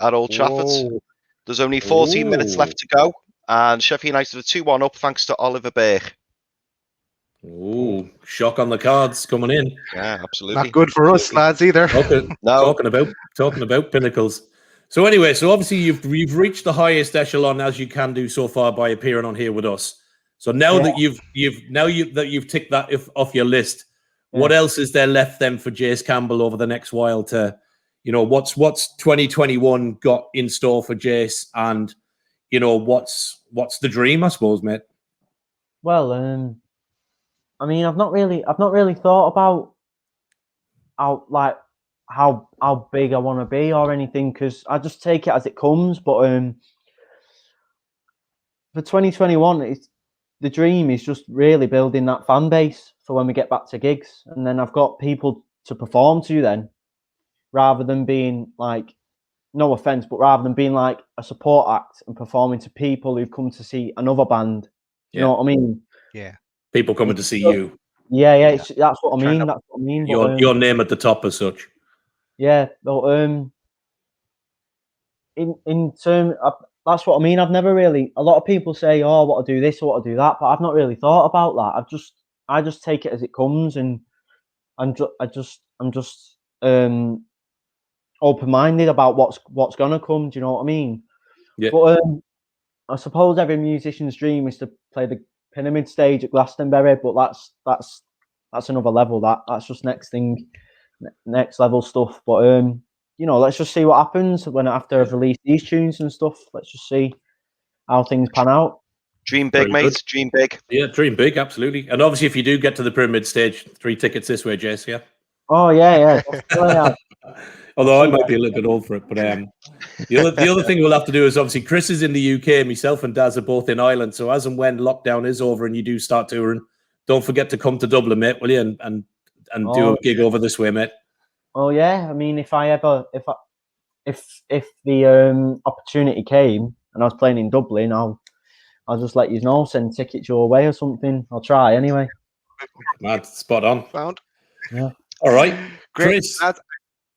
at Old Trafford. Whoa. There's only 14 minutes left to go, and Sheffield United are 2-1 up thanks to Oliver Berg. Ooh, shock on the cards coming in. Yeah, absolutely. Not good for us, lads, either. No. Talking about pinnacles. So anyway, obviously you've reached the highest echelon as you can do so far by appearing on here with us. So now that you've ticked that off your list, what else is there left then for Jace Campbell over the next while to, what's 2021 got in store for Jace, and what's the dream, I suppose, mate? Well, I mean, I've not really thought about how big I want to be or anything, because I just take it as it comes. But for 2021, the dream is just really building that fan base for when we get back to gigs, and then I've got people to perform to then, rather than being like, no offense, but rather than being like a support act and performing to people who've come to see another band. You know what I mean? Yeah. People coming to see you. Yeah. That's what I mean. That's what I mean. Your name at the top as such. Yeah, but in term, that's what I mean. I've never really. A lot of people say, "Oh, I want to do this, I want to do that," but I've not really thought about that. I just take it as it comes, and I'm just open-minded about what's gonna come. Do you know what I mean? Yeah. But I suppose every musician's dream is to play the Pyramid stage at Glastonbury, but that's another level. That's just next level stuff. But let's just see what happens after I've released these tunes and stuff. Let's just see how things pan out. Dream big, mate. Good. Dream big. Yeah, dream big, absolutely. And obviously, if you do get to the Pyramid stage, 3 tickets this way, Jace. Yeah. Oh yeah. Although I might be a little bit old for it, but the other thing we'll have to do is obviously Chris is in the UK, myself and Daz are both in Ireland. So as and when lockdown is over and you do start touring, don't forget to come to Dublin, mate, will you? And do a gig over this way, mate. Oh yeah. I mean, if the opportunity came and I was playing in Dublin, I'll just let you know, send tickets your way or something. I'll try anyway. Mad, spot on. Found. Yeah. All right, Great. Chris.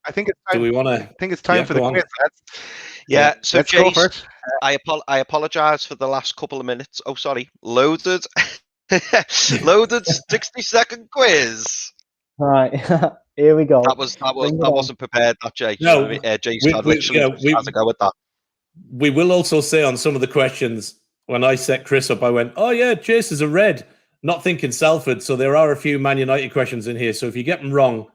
I think it's time. Do we want to? I think it's time for the quiz. Yeah. So let's go for Jace, it. I apologize for the last couple of minutes. Oh, sorry. Loaded 60-second quiz. All right. Here we go. That wasn't prepared, that Jace. No, Jace had literally had to go with that. We will also say on some of the questions, when I set Chris up, I went, "Oh yeah, Jace is a red," not thinking Salford. So there are a few Man United questions in here. So if you get them wrong,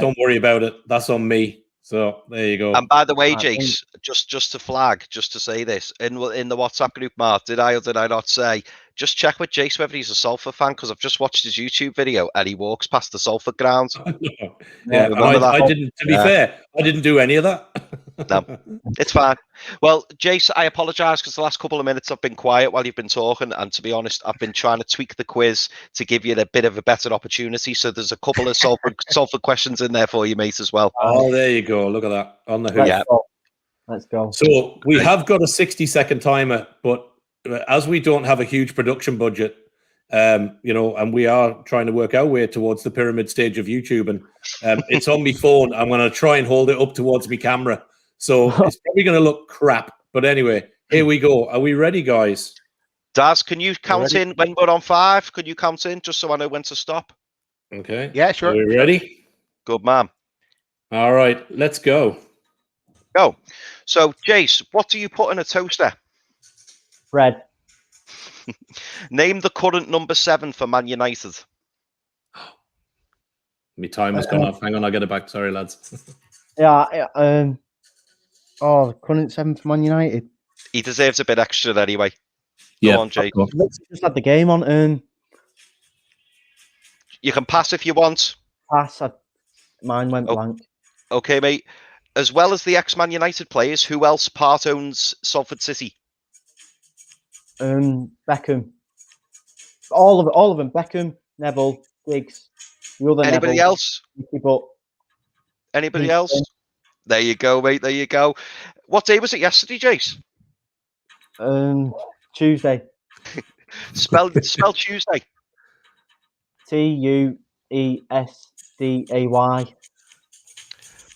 don't worry about it. That's on me. So there you go. And by the way, Jace, just to flag, just to say this, in the WhatsApp group, Mark, did I or did I not say, just check with Jace whether he's a Salford fan, because I've just watched his YouTube video and he walks past the Salford ground. Yeah, I didn't. To be fair, I didn't do any of that. No, it's fine. Well, Jace, I apologise because the last couple of minutes I've been quiet while you've been talking, and to be honest, I've been trying to tweak the quiz to give you a bit of a better opportunity. So there's a couple of Salford questions in there for you, mate, as well. Oh, there you go. Look at that on the hook. Yeah. Let's go. So we have got a 60-second timer, but as we don't have a huge production budget, and we are trying to work our way towards the pyramid stage of YouTube, and it's on my phone. I'm going to try and hold it up towards my camera. So it's probably going to look crap. But anyway, here we go. Are we ready, guys? Daz, can you count in when we're on 5? Could you count in just so I know when to stop? Okay. Yeah, sure. Are we ready? Good man. All right, let's go. Go. So, Jace, what do you put in a toaster? Bread. Name the current number 7 for Man United. My timer's gone off. Hang on, I'll get it back. Sorry, lads. Yeah. Current 7 for Man United. He deserves a bit extra anyway. Yeah. Go on, Jay. Let's just had the game on. You can pass if you want. Pass. Mine went blank. Okay, mate. as well as the ex-Man United players, who else part owns Salford City? Beckham. All of them. Beckham, Neville, Giggs, the other Anybody Neville, else? Nicky Butt. Anybody Kingston. else? There you go, mate. There you go. What day was it yesterday, Jace? Tuesday. Spell Tuesday. Tuesday.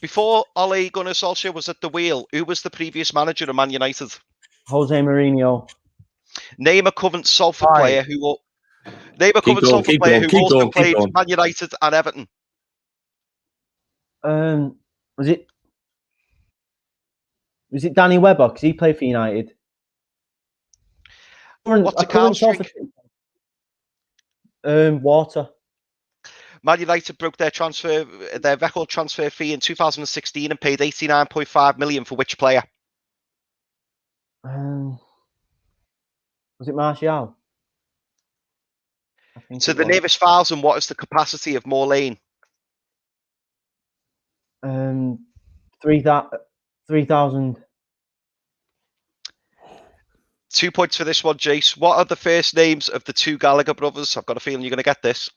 Before Ole Gunnar Solskjaer was at the wheel, who was the previous manager of Man United? Jose Mourinho. Name a current Salford player who. Name a current Salford keep player going, who keep also going, keep played going. Man United and Everton. Was it Danny Webber? Because he played for United. What's a Carl's drink? Water. Man United broke their record transfer fee in 2016 and paid 89.5 million for which player? Was it Martial? I think To it the was. nearest thousand, what is the capacity of Moor Lane? 3,000. 2 points for this one, Jace. What are the first names of the two Gallagher brothers? I've got a feeling you're going to get this.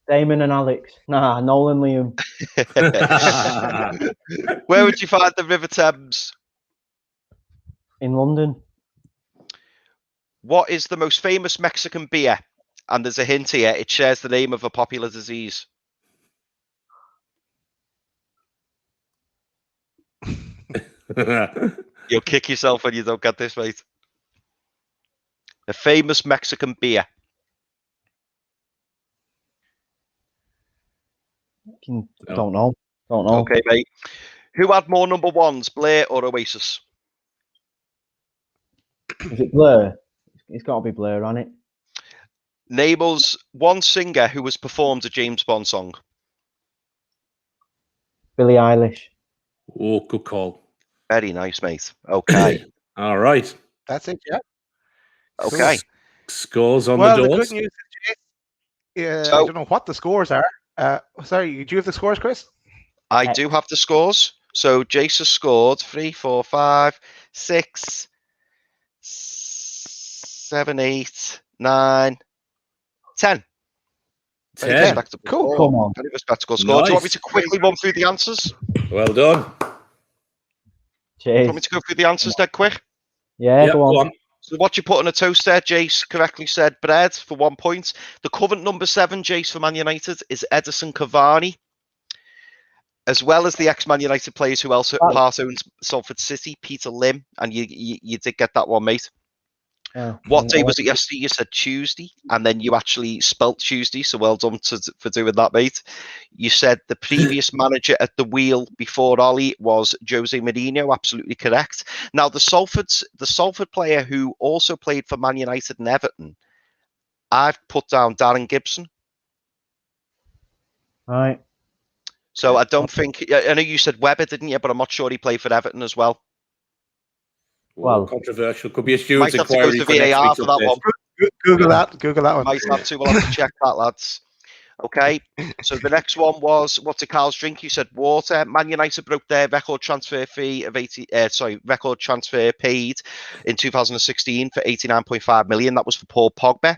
Damon and Alex. Nah, Nolan Liam. Where would you find the River Thames? In London. What is the most famous Mexican beer? And there's a hint here. It shares the name of a popular disease. You'll kick yourself when you don't get this, mate. A famous Mexican beer. Don't know. Okay, mate. Who had more number ones, Blair or Oasis? Is it Blair? It's got to be Blair, hasn't it? Name us one singer who has performed a James Bond song. Billie Eilish. Oh, good call. Very nice, mate. Okay. All right. That's it, yeah. Okay. Scores on Well, the the doors. good news is, yeah, So- I don't know what the scores are. Sorry, do you have the scores, Chris? I do have the scores. So Jace has scored 3, 4, 5, 6, 7, 8, 9, 10. Very 10. respectable Cool. score. Come on. Very respectable score. Do you want me Nice. to quickly run through the answers? Well done. Do you want me Cheers. to go through the answers dead quick? Yeah, Yeah, go on. So what you put on a toast there, Jace correctly said bread for 1 point. The current number 7, Jace, for Man United is Edison Cavani, as well as the ex-Man United players who also part owns Salford City, Peter Lim, and you did get that one, mate. Yeah. What day was it yesterday? You said Tuesday, and then you actually spelt Tuesday, so well done for doing that, mate. You said the previous manager at the wheel before Ollie was Jose Mourinho, absolutely correct. Now, the Salford player who also played for Man United and Everton, I've put down Darren Gibson. Right. So I don't think, I know you said Webber, didn't you? But I'm not sure he played for Everton as well. Well, Well, controversial. Could be a huge Might have to go inquiry to for next VAR week's for that update. one. Google that one. Might have to. We'll have to check that, lads. Okay. So the next one was what's a Carl's drink? You said water. Man United broke their record transfer fee of record transfer paid in 2016 for 89.5 million. That was for Paul Pogba.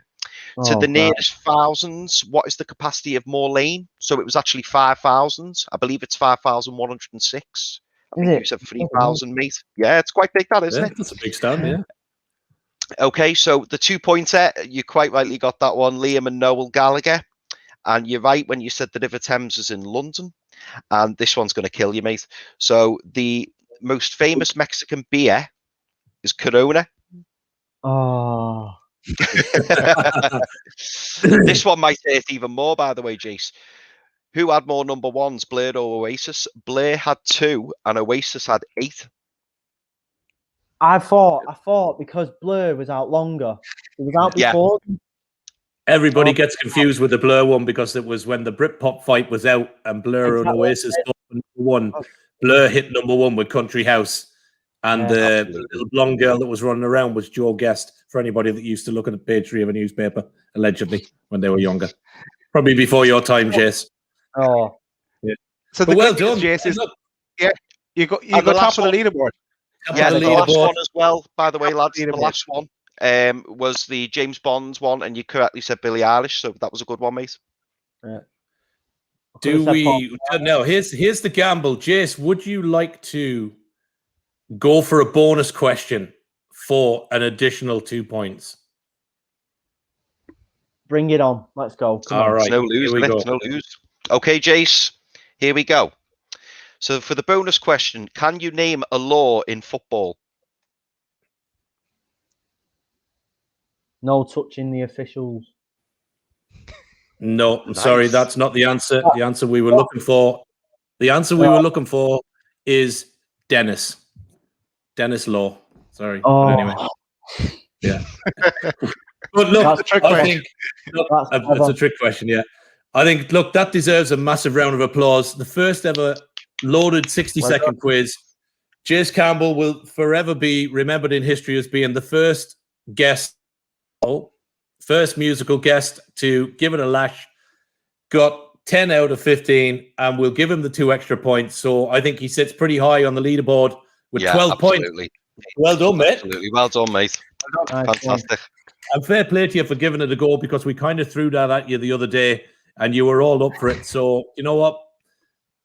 To the nearest thousands, what is the capacity of Moor Lane? So it was actually 5,000. I believe it's 5,106. I think you said 3,000, mate. Yeah, it's quite big, that, isn't it? That's a big stand, yeah. Okay, so the 2-pointer, you quite rightly got that one, Liam and Noel Gallagher. And you're right when you said the River Thames is in London. And this one's going to kill you, mate. So the most famous Mexican beer is Corona. Oh. This one might hurt even more, by the way, Jace. Who had more number ones, Blair or Oasis? Blair had 2 and Oasis had 8. I thought because Blur was out longer. It was out Yeah. before. Everybody gets confused with the Blur one because it was when the Britpop fight was out and Blur and Oasis got number 1. Blur hit number 1 with Country House. And the little blonde girl that was running around was Joe Guest, for anybody that used to look at page 3 of a newspaper, allegedly, when they were younger. Probably before your time, Jace. Oh. Yeah. So But the well good news, done. Jace, is Look, you go And the top last of the one- leaderboard. Yeah, the the last leaderboard. one as well, by the way, Top lads. The leaderboard. last one was the James Bond's one, and you correctly said Billie Eilish, so that was a good one, mate. Do we no? Here's the gamble, Jace. Would you like to go for a bonus question for an additional 2 points? Bring it on. Let's go. Come All on. right, It's no lose, here we go. it's no lose. Okay, Jace, here we go. So for the bonus question, can you name a law in football? No touching the officials. No, I'm Nice. sorry, that's not the answer. The answer we were looking for. The answer we were looking for is Dennis. Dennis Law. Sorry. Oh, But anyway. Yeah. But look, That's a trick I question. think look, That's it's clever. a trick question, yeah. I think, look, that deserves a massive round of applause. The first ever loaded 60-second quiz. Jace Campbell will forever be remembered in history as being the first musical guest to give it a lash. Got 10 out of 15, and we'll give him the 2 extra points. So I think he sits pretty high on the leaderboard with 12 points. Well done, mate. Absolutely. Well done, mate. Nice one. Fantastic. And fair play to you for giving it a go, because we kind of threw that at you the other day and you were all up for it. So you know what?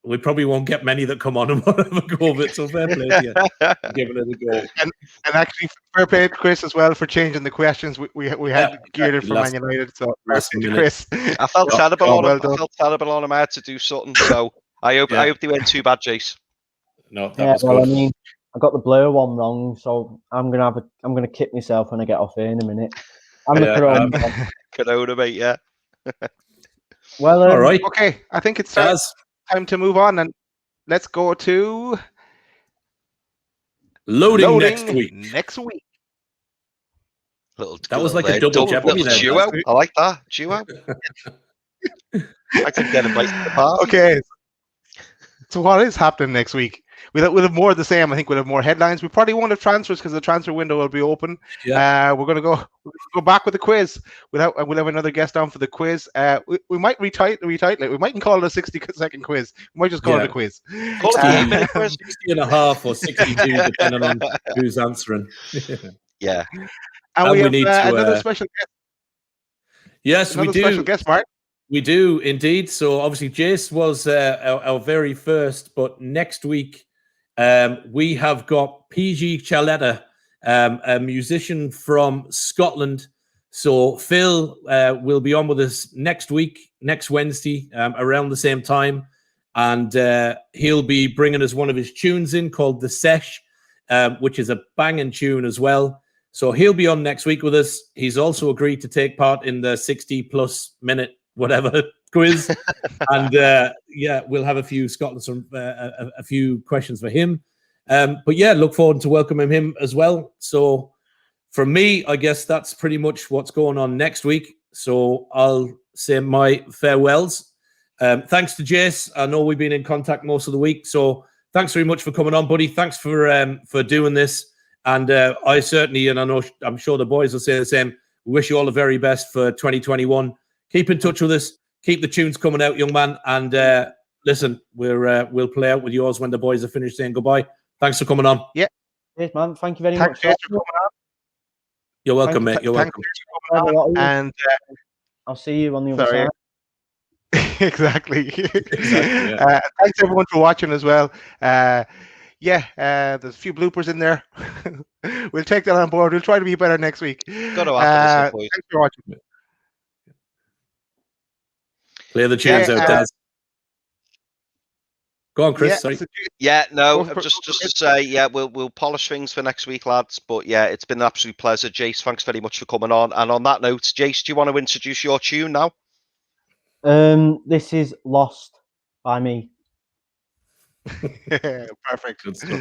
We probably won't get many that come on and want to have a go of it. So fair play to you for giving it a go. And actually, fair play to Chris as well for changing the questions. We had geared it for Man United, so last fair play to minute. Chris. I felt terrible on well him. done. I felt terrible on him. I had to do something. So I hope they weren't too bad, Jace. No, that was good. I mean, I got the blur one wrong, so I'm gonna kick myself when I get off here in a minute. I'm Yeah, the Corona. Corona, mate, yeah. Well, all right. Okay, I think it's Taz, time to move on, and let's go to loading next week. Next week. That was like a double Jeopardy then. duo. I like that. Duo. I could get invited to the party. Okay. So what is happening next week? We'll have more of the same. I think we'll have more headlines. We probably won't have transfers because the transfer window will be open. Yeah. We're gonna go back with the quiz. We'll have another guest on for the quiz. We might retitle it. We mightn't call it a 60-second quiz. We might just call it a quiz. Call it a 8-minute quiz. 60 and a half or 62, depending on who's answering. Yeah. And we have need to, another special guest. Yes, we do. Special guest, Mark. We do indeed. So obviously, Jace was our very first, but next week we have got PG Chaletta, a musician from Scotland. So Phil will be on with us next week, next Wednesday, around the same time, and he'll be bringing us one of his tunes in called The Sesh, which is a banging tune as well. So he'll be on next week with us. He's also agreed to take part in the 60+ minute whatever quiz, and we'll have a few a few questions for him. But yeah, look forward to welcoming him as well. So from me, I guess that's pretty much what's going on next week. So I'll say my farewells. Thanks to Jace. I know we've been in contact most of the week, so thanks very much for coming on, buddy. Thanks for doing this. And I certainly, and I'm sure the boys will say the same, wish you all the very best for 2021. Keep in touch with us. Keep the tunes coming out, young man. And listen, we'll play out with yours when the boys are finished saying goodbye. Thanks for coming on. Yeah. Yes, man. Thank you very Thanks much. for coming on. You're welcome, mate. You're welcome. And I'll see you on the other side. Exactly. Yeah. Thanks everyone for watching as well. There's a few bloopers in there. We'll take that on board. We'll try to be better next week. Got to after this, thanks for watching. Play the tunes out, Daz. Go on, Chris. Sorry. Just to say, we'll polish things for next week, lads. But yeah, it's been an absolute pleasure. Jace, thanks very much for coming on. And on that note, Jace, do you want to introduce your tune now? This is Lost by me. Perfect. Good stuff.